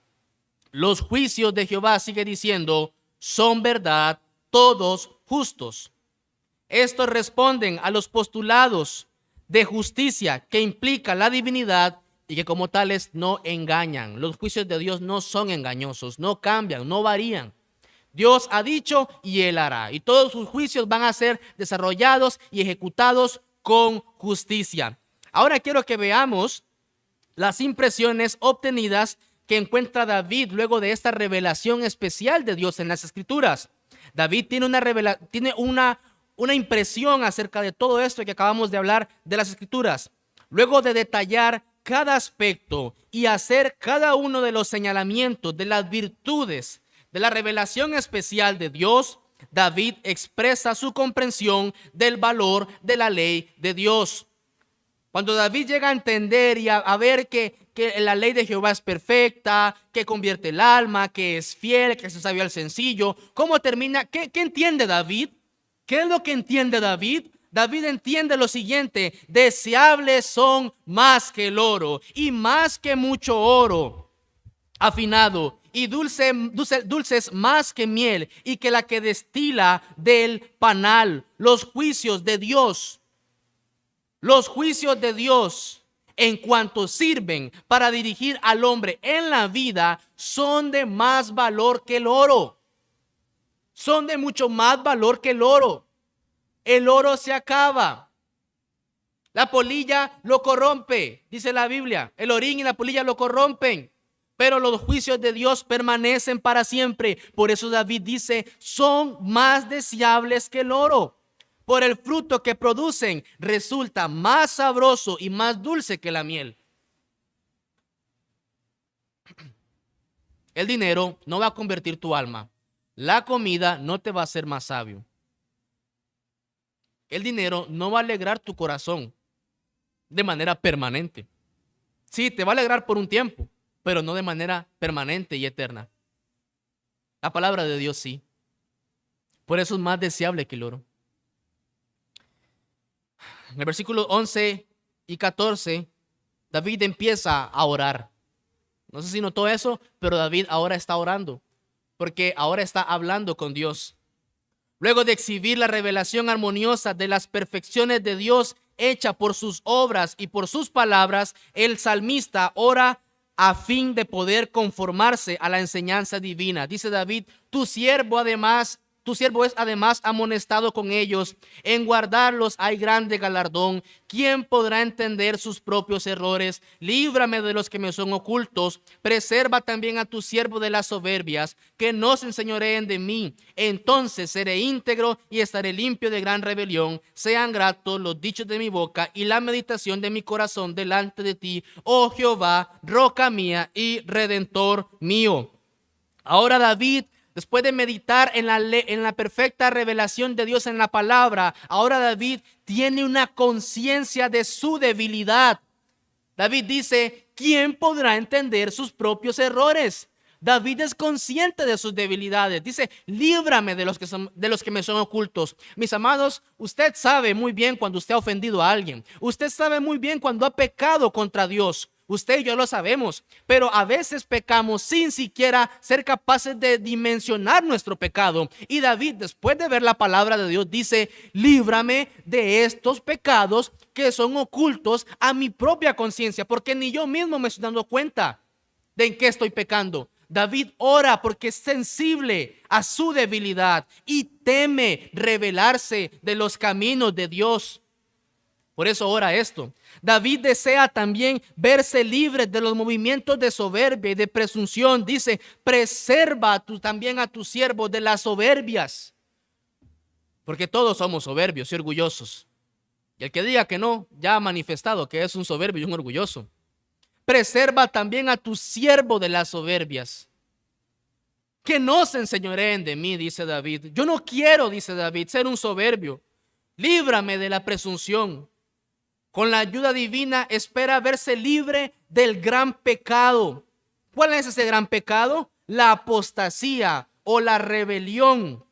Los juicios de Jehová, sigue diciendo, son verdad, todos justos. Estos responden a los postulados de justicia que implica la divinidad y que como tales no engañan. Los juicios de Dios no son engañosos, no cambian, no varían. Dios ha dicho y Él hará. Y todos sus juicios van a ser desarrollados y ejecutados con justicia. Ahora quiero que veamos las impresiones obtenidas que encuentra David luego de esta revelación especial de Dios en las Escrituras. David tiene una impresión acerca de todo esto que acabamos de hablar de las Escrituras. Luego de detallar cada aspecto y hacer cada uno de los señalamientos de las virtudes de la revelación especial de Dios, David expresa su comprensión del valor de la ley de Dios. Cuando David llega a entender y a ver que la ley de Jehová es perfecta, que convierte el alma, que es fiel, que se sabio al sencillo, ¿cómo termina? ¿Qué entiende David? ¿Qué es lo que entiende David? David entiende lo siguiente: deseables son más que el oro y más que mucho oro afinado, y dulces más que miel y que la que destila del panal. Los juicios de Dios en cuanto sirven para dirigir al hombre en la vida son de más valor que el oro. Son de mucho más valor que el oro. El oro se acaba. La polilla lo corrompe, dice la Biblia. El orín y la polilla lo corrompen. Pero los juicios de Dios permanecen para siempre. Por eso David dice, son más deseables que el oro. Por el fruto que producen, resulta más sabroso y más dulce que la miel. El dinero no va a convertir tu alma. La comida no te va a hacer más sabio. El dinero no va a alegrar tu corazón de manera permanente. Sí, te va a alegrar por un tiempo, pero no de manera permanente y eterna. La palabra de Dios sí. Por eso es más deseable que el oro. En el versículo 11 y 14, David empieza a orar. No sé si notó eso, pero David ahora está orando, porque ahora está hablando con Dios. Luego de exhibir la revelación armoniosa de las perfecciones de Dios hecha por sus obras y por sus palabras, el salmista ora a fin de poder conformarse a la enseñanza divina. Dice David, tu siervo es además amonestado con ellos. En guardarlos hay grande galardón. ¿Quién podrá entender sus propios errores? Líbrame de los que me son ocultos. Preserva también a tu siervo de las soberbias, que no se enseñoreen de mí. Entonces seré íntegro y estaré limpio de gran rebelión. Sean gratos los dichos de mi boca y la meditación de mi corazón delante de ti, oh Jehová, roca mía y redentor mío. Ahora David, después de meditar en la perfecta revelación de Dios en la palabra, ahora David tiene una conciencia de su debilidad. David dice, ¿quién podrá entender sus propios errores? David es consciente de sus debilidades. Dice, líbrame de los que me son ocultos. Mis amados, usted sabe muy bien cuando usted ha ofendido a alguien. Usted sabe muy bien cuando ha pecado contra Dios. Usted y yo lo sabemos, pero a veces pecamos sin siquiera ser capaces de dimensionar nuestro pecado. Y David, después de ver la palabra de Dios, dice, líbrame de estos pecados que son ocultos a mi propia conciencia, porque ni yo mismo me estoy dando cuenta de en qué estoy pecando. David ora porque es sensible a su debilidad y teme rebelarse de los caminos de Dios. Por eso ora esto. David desea también verse libre de los movimientos de soberbia y de presunción. Dice, preserva también a tu siervo de las soberbias. Porque todos somos soberbios y orgullosos. Y el que diga que no, ya ha manifestado que es un soberbio y un orgulloso. Preserva también a tu siervo de las soberbias. Que no se enseñoreen de mí, dice David. Yo no quiero, dice David, ser un soberbio. Líbrame de la presunción. Con la ayuda divina espera verse libre del gran pecado. ¿Cuál es ese gran pecado? La apostasía o la rebelión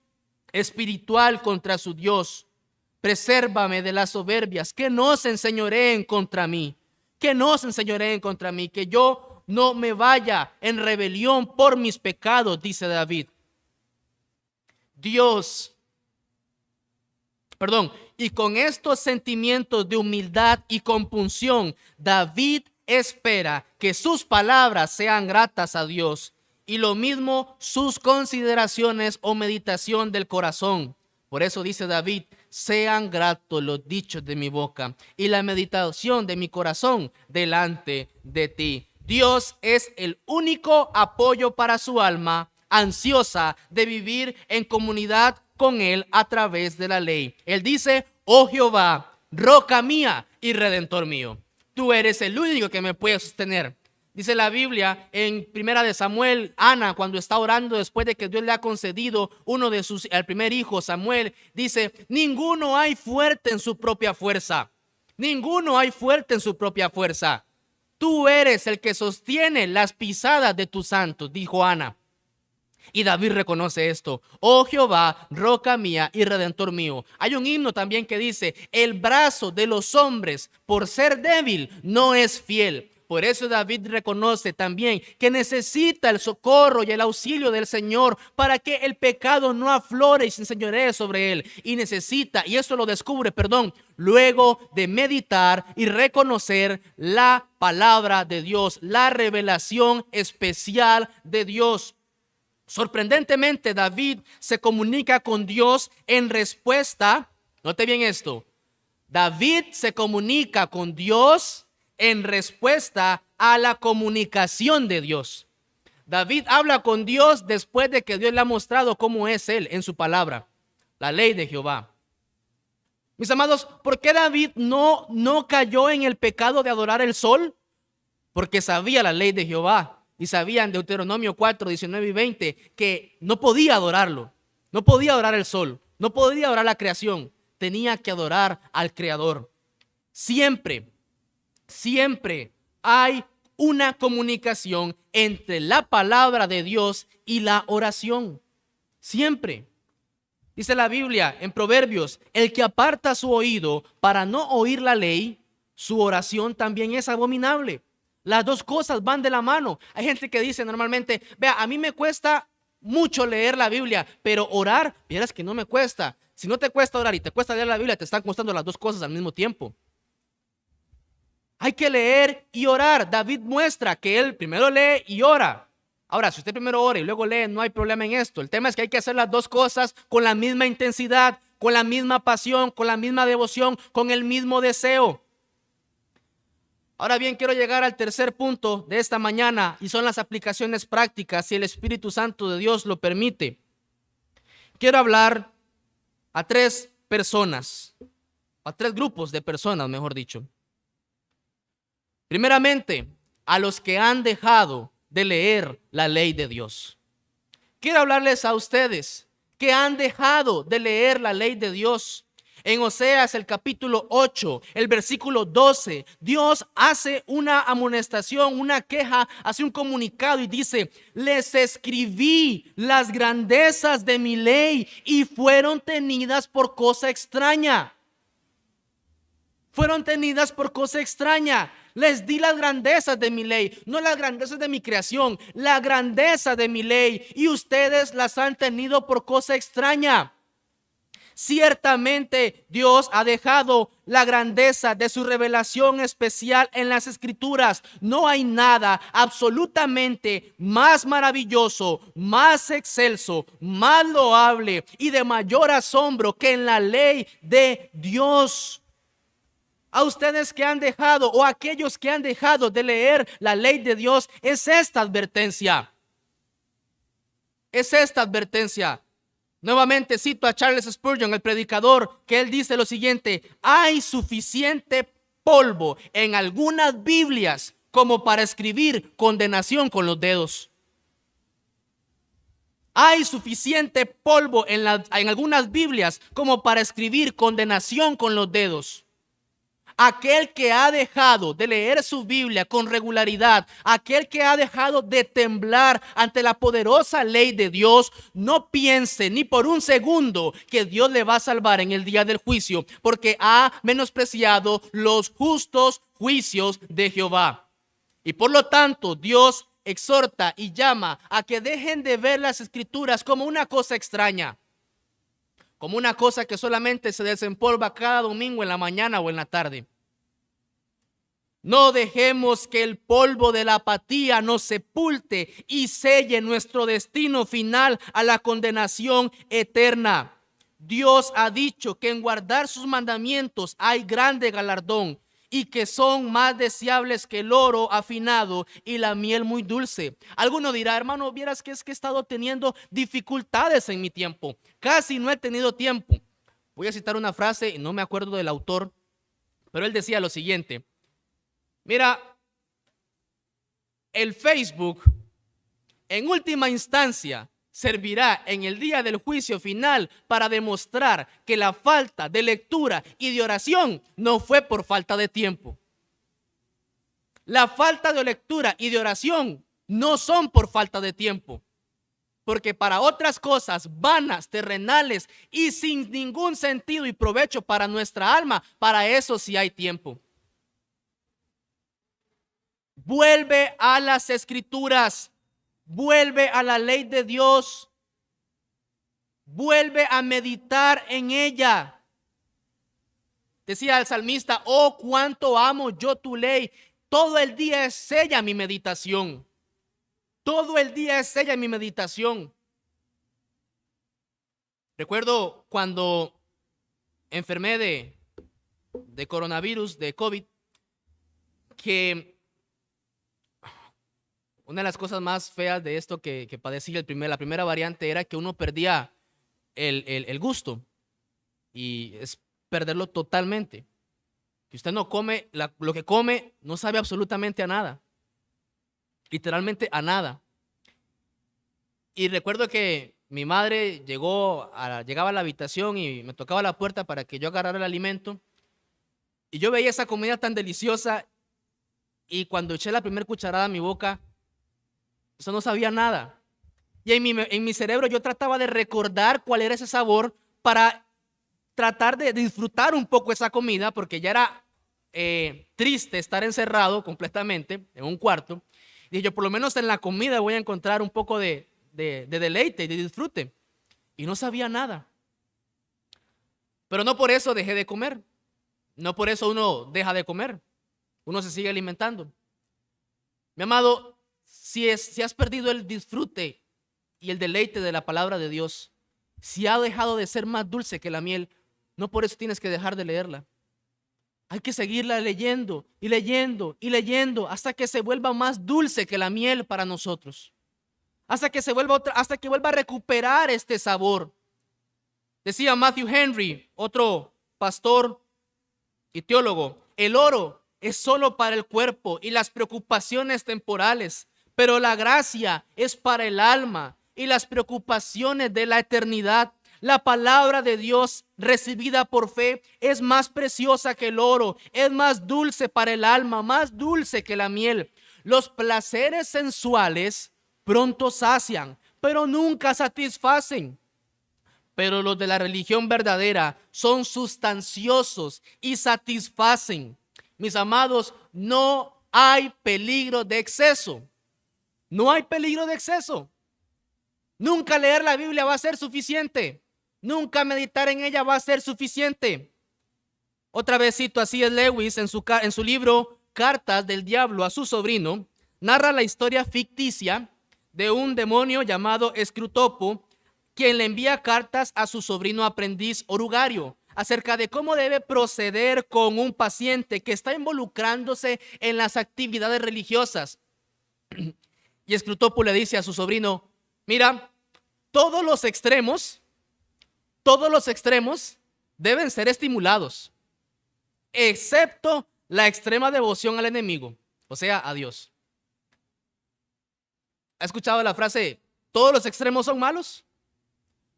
espiritual contra su Dios. Presérvame de las soberbias, que no se enseñoreen contra mí. Que no se enseñoreen contra mí, que yo no me vaya en rebelión por mis pecados, dice David. y con estos sentimientos de humildad y compunción, David espera que sus palabras sean gratas a Dios y lo mismo sus consideraciones o meditación del corazón. Por eso dice David: sean gratos los dichos de mi boca y la meditación de mi corazón delante de ti. Dios es el único apoyo para su alma, ansiosa de vivir en comunidad con Él a través de la ley. Él dice: oh Jehová, roca mía y redentor mío. Tú eres el único que me puede sostener. Dice la Biblia en Primera de Samuel, Ana, cuando está orando después de que Dios le ha concedido al primer hijo, Samuel, dice: ninguno hay fuerte en su propia fuerza. Ninguno hay fuerte en su propia fuerza. Tú eres el que sostiene las pisadas de tus santos, dijo Ana. Y David reconoce esto: oh Jehová, roca mía y redentor mío. Hay un himno también que dice: el brazo de los hombres, por ser débil, no es fiel. Por eso David reconoce también que necesita el socorro y el auxilio del Señor para que el pecado no aflore y se enseñoree sobre él. Y necesita, y eso lo descubre, luego de meditar y reconocer la palabra de Dios, la revelación especial de Dios. Sorprendentemente, David se comunica con Dios en respuesta. Note bien esto: David se comunica con Dios en respuesta a la comunicación de Dios. David habla con Dios después de que Dios le ha mostrado cómo es Él en su palabra, la ley de Jehová. Mis amados, ¿por qué David no cayó en el pecado de adorar el sol? Porque sabía la ley de Jehová y sabía en Deuteronomio 4, 19 y 20 que no podía adorarlo, no podía adorar el sol, no podía adorar la creación, tenía que adorar al Creador. Siempre hay una comunicación entre la palabra de Dios y la oración. Siempre. Dice la Biblia en Proverbios: el que aparta su oído para no oír la ley, su oración también es abominable. Las dos cosas van de la mano. Hay gente que dice normalmente: vea, a mí me cuesta mucho leer la Biblia, pero orar, vieras que no me cuesta. Si no te cuesta orar y te cuesta leer la Biblia, te están costando las dos cosas al mismo tiempo. Hay que leer y orar. David muestra que él primero lee y ora. Ahora, si usted primero ora y luego lee, no hay problema en esto. El tema es que hay que hacer las dos cosas con la misma intensidad, con la misma pasión, con la misma devoción, con el mismo deseo. Ahora bien, quiero llegar al tercer punto de esta mañana, y son las aplicaciones prácticas, si el Espíritu Santo de Dios lo permite. Quiero hablar a tres grupos de personas, mejor dicho. Primeramente, a los que han dejado de leer la ley de Dios. Quiero hablarles a ustedes que han dejado de leer la ley de Dios. En Oseas, el capítulo 8, el versículo 12, Dios hace una amonestación, una queja, hace un comunicado y dice: les escribí las grandezas de mi ley y fueron tenidas por cosa extraña. Fueron tenidas por cosa extraña. Les di las grandezas de mi ley, no las grandezas de mi creación, la grandeza de mi ley, y ustedes las han tenido por cosa extraña. Ciertamente Dios ha dejado la grandeza de su revelación especial en las Escrituras. No hay nada absolutamente más maravilloso, más excelso, más loable y de mayor asombro que en la ley de Dios. A ustedes que han dejado, o a aquellos que han dejado de leer la ley de Dios, es esta advertencia. Es esta advertencia. Nuevamente cito a Charles Spurgeon, el predicador, que él dice lo siguiente: hay suficiente polvo en algunas Biblias como para escribir condenación con los dedos. Hay suficiente polvo en algunas Biblias como para escribir condenación con los dedos. Aquel que ha dejado de leer su Biblia con regularidad, aquel que ha dejado de temblar ante la poderosa ley de Dios, no piense ni por un segundo que Dios le va a salvar en el día del juicio, porque ha menospreciado los justos juicios de Jehová. Y por lo tanto, Dios exhorta y llama a que dejen de ver las Escrituras como una cosa extraña, como una cosa que solamente se desempolva cada domingo en la mañana o en la tarde. No dejemos que el polvo de la apatía nos sepulte y selle nuestro destino final a la condenación eterna. Dios ha dicho que en guardar sus mandamientos hay grande galardón y que son más deseables que el oro afinado y la miel muy dulce. Alguno dirá, hermano, vieras que es que he estado teniendo dificultades en mi tiempo. Casi no he tenido tiempo. Voy a citar una frase, no me acuerdo del autor, pero él decía lo siguiente. Mira, el Facebook en última instancia servirá en el día del juicio final para demostrar que la falta de lectura y de oración no fue por falta de tiempo. La falta de lectura y de oración no son por falta de tiempo, porque para otras cosas vanas, terrenales y sin ningún sentido y provecho para nuestra alma, para eso sí hay tiempo. Vuelve a las Escrituras. Vuelve a la ley de Dios. Vuelve a meditar en ella. Decía el salmista, oh, cuánto amo yo tu ley. Todo el día es ella mi meditación. Todo el día es ella mi meditación. Recuerdo cuando enfermé de coronavirus, de COVID, que una de las cosas más feas de esto que padecí la primera variante era que uno perdía el gusto, y es perderlo totalmente. Que usted no come, lo que come no sabe absolutamente a nada, literalmente a nada. Y recuerdo que mi madre llegaba a la habitación y me tocaba la puerta para que yo agarrara el alimento, y yo veía esa comida tan deliciosa, y cuando eché la primera cucharada a mi boca, eso no sabía nada. Y en mi cerebro yo trataba de recordar cuál era ese sabor para tratar de disfrutar un poco esa comida, porque ya era triste estar encerrado completamente en un cuarto. Y yo, por lo menos en la comida voy a encontrar un poco de deleite y de disfrute. Y no sabía nada. Pero no por eso dejé de comer. No por eso uno deja de comer. Uno se sigue alimentando. Mi amado, si has perdido el disfrute y el deleite de la palabra de Dios, si ha dejado de ser más dulce que la miel, no por eso tienes que dejar de leerla. Hay que seguirla leyendo y leyendo y leyendo hasta que se vuelva más dulce que la miel para nosotros. Hasta que vuelva a recuperar este sabor. Decía Matthew Henry, otro pastor y teólogo, el oro es solo para el cuerpo y las preocupaciones temporales, pero la gracia es para el alma y las preocupaciones de la eternidad. La palabra de Dios recibida por fe es más preciosa que el oro, es más dulce para el alma, más dulce que la miel. Los placeres sensuales pronto sacian, pero nunca satisfacen. Pero los de la religión verdadera son sustanciosos y satisfacen. Mis amados, no hay peligro de exceso. No hay peligro de exceso. Nunca leer la Biblia va a ser suficiente. Nunca meditar en ella va a ser suficiente. Otra vez cito a C.S. Lewis en su libro Cartas del Diablo a su sobrino. Narra la historia ficticia de un demonio llamado Escrutopo, quien le envía cartas a su sobrino aprendiz Orugario acerca de cómo debe proceder con un paciente que está involucrándose en las actividades religiosas. Y Escrutopo le dice a su sobrino, mira, todos los extremos deben ser estimulados, excepto la extrema devoción al enemigo, o sea, a Dios. ¿Ha escuchado la frase, todos los extremos son malos?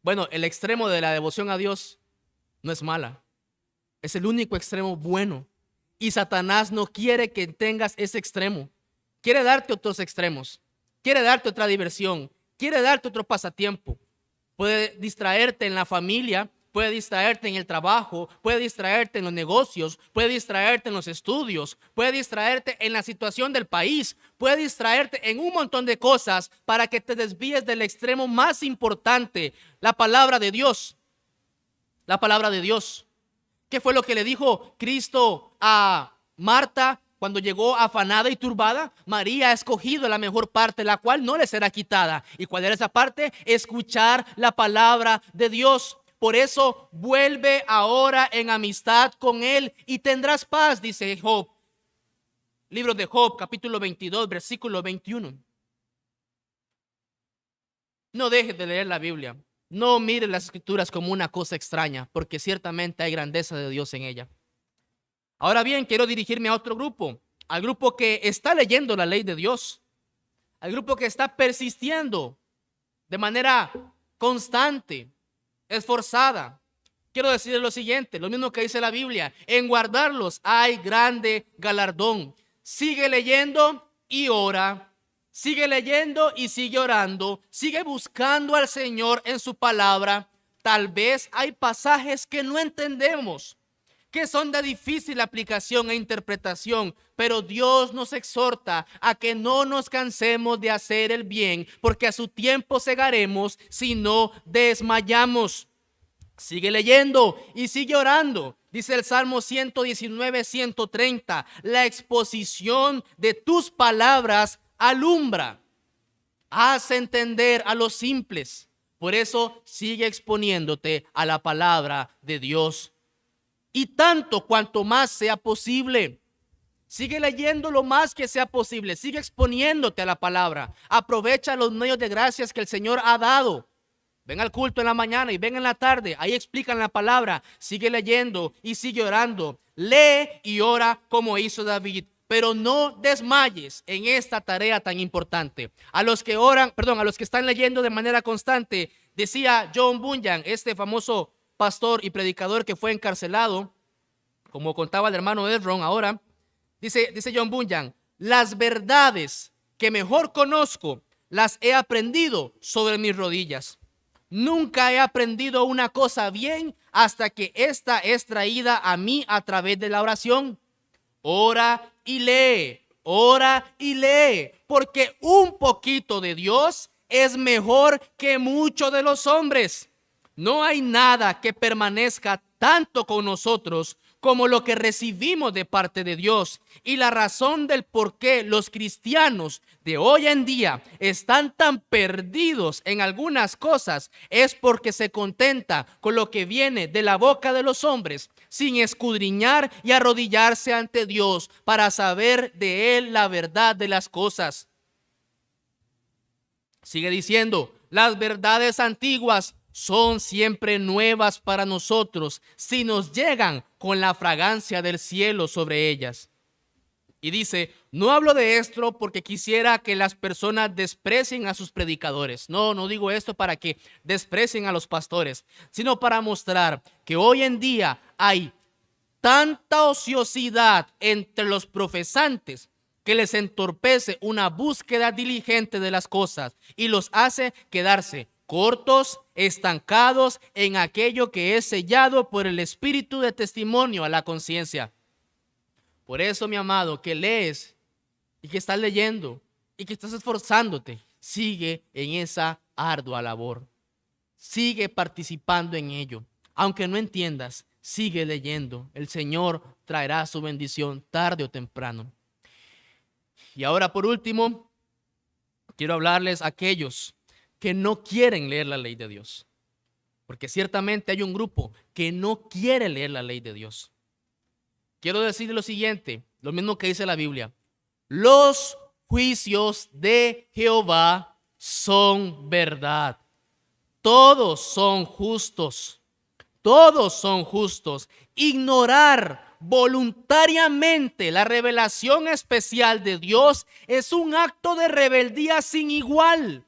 Bueno, el extremo de la devoción a Dios no es mala. Es el único extremo bueno. Y Satanás no quiere que tengas ese extremo. Quiere darte otros extremos. Quiere darte otra diversión. Quiere darte otro pasatiempo. Puede distraerte en la familia. Puede distraerte en el trabajo. Puede distraerte en los negocios. Puede distraerte en los estudios. Puede distraerte en la situación del país. Puede distraerte en un montón de cosas para que te desvíes del extremo más importante, la palabra de Dios. la palabra de Dios. ¿Qué fue lo que le dijo Cristo a Marta cuando llegó afanada y turbada? María ha escogido la mejor parte, la cual no le será quitada. ¿Y cuál era esa parte? Escuchar la palabra de Dios. Por eso vuelve ahora en amistad con Él y tendrás paz, dice Job. Libro de Job, capítulo 22, versículo 21. No dejes de leer la Biblia. No mires las escrituras como una cosa extraña, porque ciertamente hay grandeza de Dios en ella. Ahora bien, quiero dirigirme a otro grupo, al grupo que está leyendo la ley de Dios, al grupo que está persistiendo de manera constante, esforzada. Quiero decirles lo siguiente, lo mismo que dice la Biblia: en guardarlos hay grande galardón. Sigue leyendo y ora. Sigue leyendo y sigue orando. Sigue buscando al Señor en su palabra. Tal vez hay pasajes que no entendemos, que son de difícil aplicación e interpretación, pero Dios nos exhorta a que no nos cansemos de hacer el bien, porque a su tiempo segaremos si no desmayamos. Sigue leyendo y sigue orando. Dice el Salmo 119, 130, la exposición de tus palabras alumbra, hace entender a los simples. Por eso sigue exponiéndote a la palabra de Dios. Y tanto cuanto más sea posible. Sigue leyendo lo más que sea posible. Sigue exponiéndote a la palabra. Aprovecha los medios de gracias que el Señor ha dado. Ven al culto en la mañana y ven en la tarde. Ahí explican la palabra. Sigue leyendo y sigue orando. Lee y ora como hizo David. Pero no desmayes en esta tarea tan importante. A los que están leyendo de manera constante, decía John Bunyan, este famoso pastor y predicador que fue encarcelado, como contaba el hermano Edron ahora, dice John Bunyan: las verdades que mejor conozco las he aprendido sobre mis rodillas. Nunca he aprendido una cosa bien hasta que esta es traída a mí a través de la oración. Ora y lee, porque un poquito de Dios es mejor que mucho de los hombres. No hay nada que permanezca tanto con nosotros como lo que recibimos de parte de Dios. Y la razón del por qué los cristianos de hoy en día están tan perdidos en algunas cosas es porque se contenta con lo que viene de la boca de los hombres, sin escudriñar y arrodillarse ante Dios para saber de Él la verdad de las cosas. Sigue diciendo: las verdades antiguas son siempre nuevas para nosotros si nos llegan con la fragancia del cielo sobre ellas. Y dice: no hablo de esto porque quisiera que las personas desprecien a sus predicadores. No digo esto para que desprecien a los pastores, sino para mostrar que hoy en día hay tanta ociosidad entre los profesantes que les entorpece una búsqueda diligente de las cosas y los hace quedarse cortos, estancados en aquello que es sellado por el espíritu de testimonio a la conciencia. Por eso, mi amado, que lees y que estás leyendo y que estás esforzándote, sigue en esa ardua labor. Sigue participando en ello. Aunque no entiendas, sigue leyendo. El Señor traerá su bendición tarde o temprano. Y ahora, por último, quiero hablarles a aquellos que no quieren leer la ley de Dios. Porque ciertamente hay un grupo que no quiere leer la ley de Dios. Quiero decir lo siguiente, lo mismo que dice la Biblia: los juicios de Jehová son verdad. Todos son justos. Todos son justos. Ignorar voluntariamente la revelación especial de Dios es un acto de rebeldía sin igual.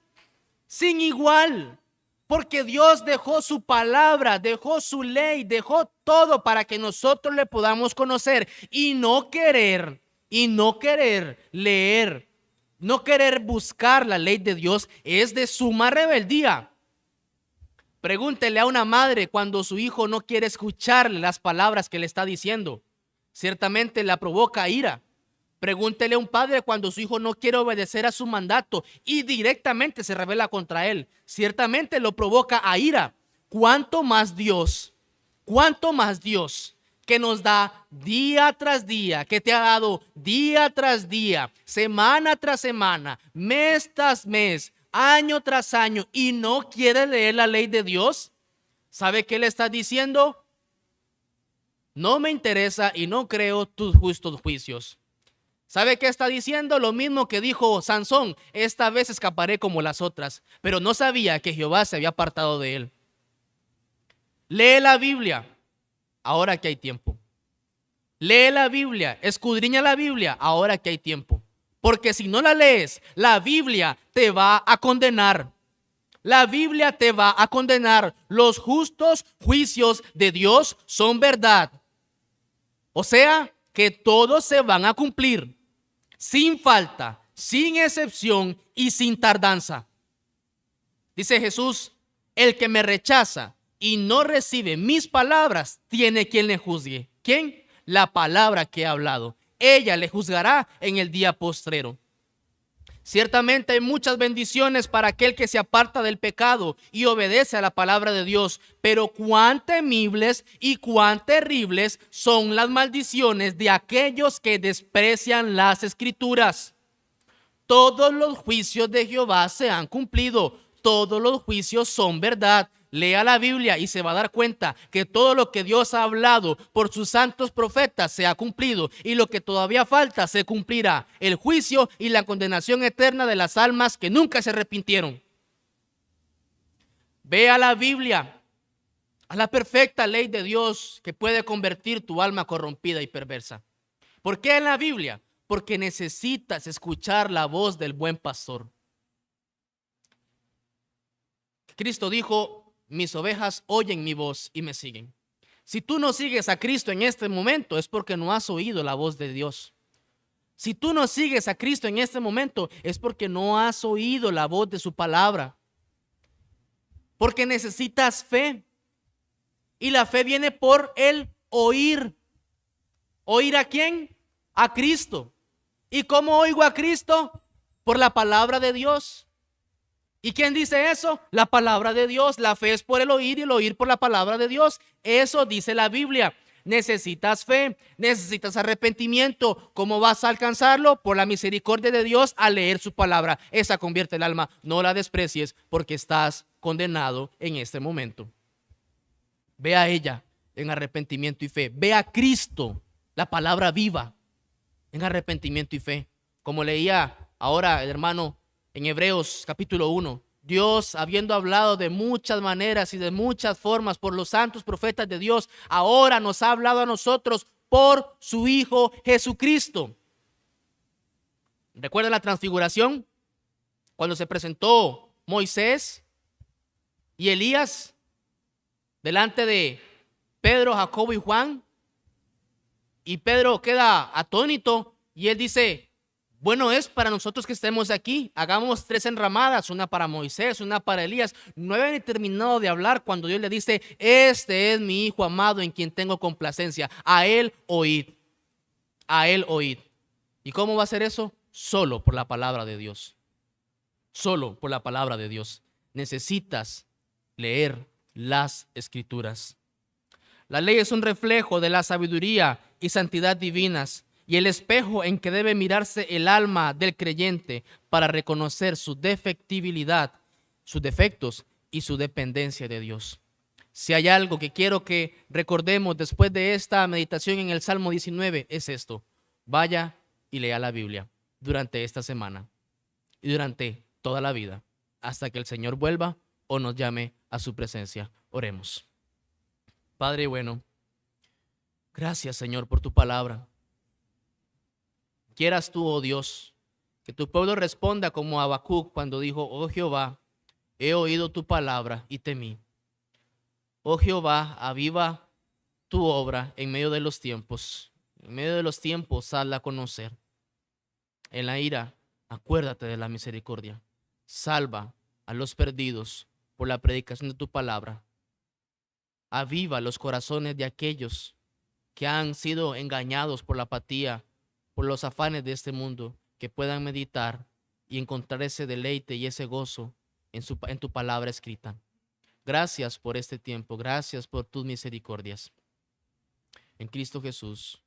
Sin igual. Porque Dios dejó su palabra, dejó su ley, dejó todo para que nosotros le podamos conocer. Y no querer leer, no querer buscar la ley de Dios es de suma rebeldía. Pregúntele a una madre cuando su hijo no quiere escuchar las palabras que le está diciendo. Ciertamente la provoca ira. Pregúntele a un padre cuando su hijo no quiere obedecer a su mandato y directamente se rebela contra él. Ciertamente lo provoca a ira. ¿Cuánto más Dios? ¿Cuánto más Dios, que nos da día tras día, que te ha dado día tras día, semana tras semana, mes tras mes, año tras año, y no quiere leer la ley de Dios? ¿Sabe qué le está diciendo? No me interesa y no creo tus justos juicios. ¿Sabe qué está diciendo? Lo mismo que dijo Sansón: esta vez escaparé como las otras. Pero no sabía que Jehová se había apartado de él. Lee la Biblia ahora que hay tiempo. Lee la Biblia, escudriña la Biblia ahora que hay tiempo. Porque si no la lees, la Biblia te va a condenar. La Biblia te va a condenar. Los justos juicios de Dios son verdad. O sea, que todos se van a cumplir, sin falta, sin excepción y sin tardanza. Dice Jesús: el que me rechaza y no recibe mis palabras, tiene quien le juzgue. ¿Quién? La palabra que he hablado. Ella le juzgará en el día postrero. Ciertamente hay muchas bendiciones para aquel que se aparta del pecado y obedece a la palabra de Dios, pero cuán temibles y cuán terribles son las maldiciones de aquellos que desprecian las Escrituras. Todos los juicios de Jehová se han cumplido, todos los juicios son verdad. Lea la Biblia y se va a dar cuenta que todo lo que Dios ha hablado por sus santos profetas se ha cumplido, y lo que todavía falta se cumplirá: el juicio y la condenación eterna de las almas que nunca se arrepintieron. Ve a la Biblia, a la perfecta ley de Dios que puede convertir tu alma corrompida y perversa. ¿Por qué en la Biblia? Porque necesitas escuchar la voz del buen pastor. Cristo dijo: mis ovejas oyen mi voz y me siguen. Si tú no sigues a Cristo en este momento, es porque no has oído la voz de Dios. Si tú no sigues a Cristo en este momento, es porque no has oído la voz de su palabra. Porque necesitas fe. Y la fe viene por el oír. ¿Oír a quién? A Cristo. ¿Y cómo oigo a Cristo? Por la palabra de Dios. ¿Y quién dice eso? La palabra de Dios. La fe es por el oír y el oír por la palabra de Dios. Eso dice la Biblia. Necesitas fe, necesitas arrepentimiento. ¿Cómo vas a alcanzarlo? Por la misericordia de Dios, al leer su palabra. Esa convierte el alma. No la desprecies, porque estás condenado en este momento. Ve a ella en arrepentimiento y fe. Ve a Cristo, la palabra viva, en arrepentimiento y fe. Como leía ahora el hermano en Hebreos capítulo 1, Dios, habiendo hablado de muchas maneras y de muchas formas por los santos profetas de Dios, ahora nos ha hablado a nosotros por su Hijo Jesucristo. ¿Recuerdan la transfiguración? Cuando se presentó Moisés y Elías delante de Pedro, Jacobo y Juan, y Pedro queda atónito y él dice: bueno es para nosotros que estemos aquí, hagamos 3 enramadas, una para Moisés, una para Elías. No había ni terminado de hablar cuando Dios le dice: este es mi Hijo amado en quien tengo complacencia, a él oíd, a él oíd. ¿Y cómo va a ser eso? Solo por la palabra de Dios, solo por la palabra de Dios. Necesitas leer las Escrituras. La ley es un reflejo de la sabiduría y santidad divinas, y el espejo en que debe mirarse el alma del creyente para reconocer su defectibilidad, sus defectos y su dependencia de Dios. Si hay algo que quiero que recordemos después de esta meditación en el Salmo 19, es esto: vaya y lea la Biblia durante esta semana y durante toda la vida, hasta que el Señor vuelva o nos llame a su presencia. Oremos. Padre bueno, gracias, Señor, por tu palabra. Quieras tú, oh Dios, que tu pueblo responda como Habacuc cuando dijo: oh Jehová, he oído tu palabra y temí. Oh Jehová, aviva tu obra en medio de los tiempos. En medio de los tiempos, hazla a conocer. En la ira, acuérdate de la misericordia. Salva a los perdidos por la predicación de tu palabra. Aviva los corazones de aquellos que han sido engañados por la apatía, por los afanes de este mundo, que puedan meditar y encontrar ese deleite y ese gozo en tu palabra escrita. Gracias por este tiempo. Gracias por tus misericordias. En Cristo Jesús.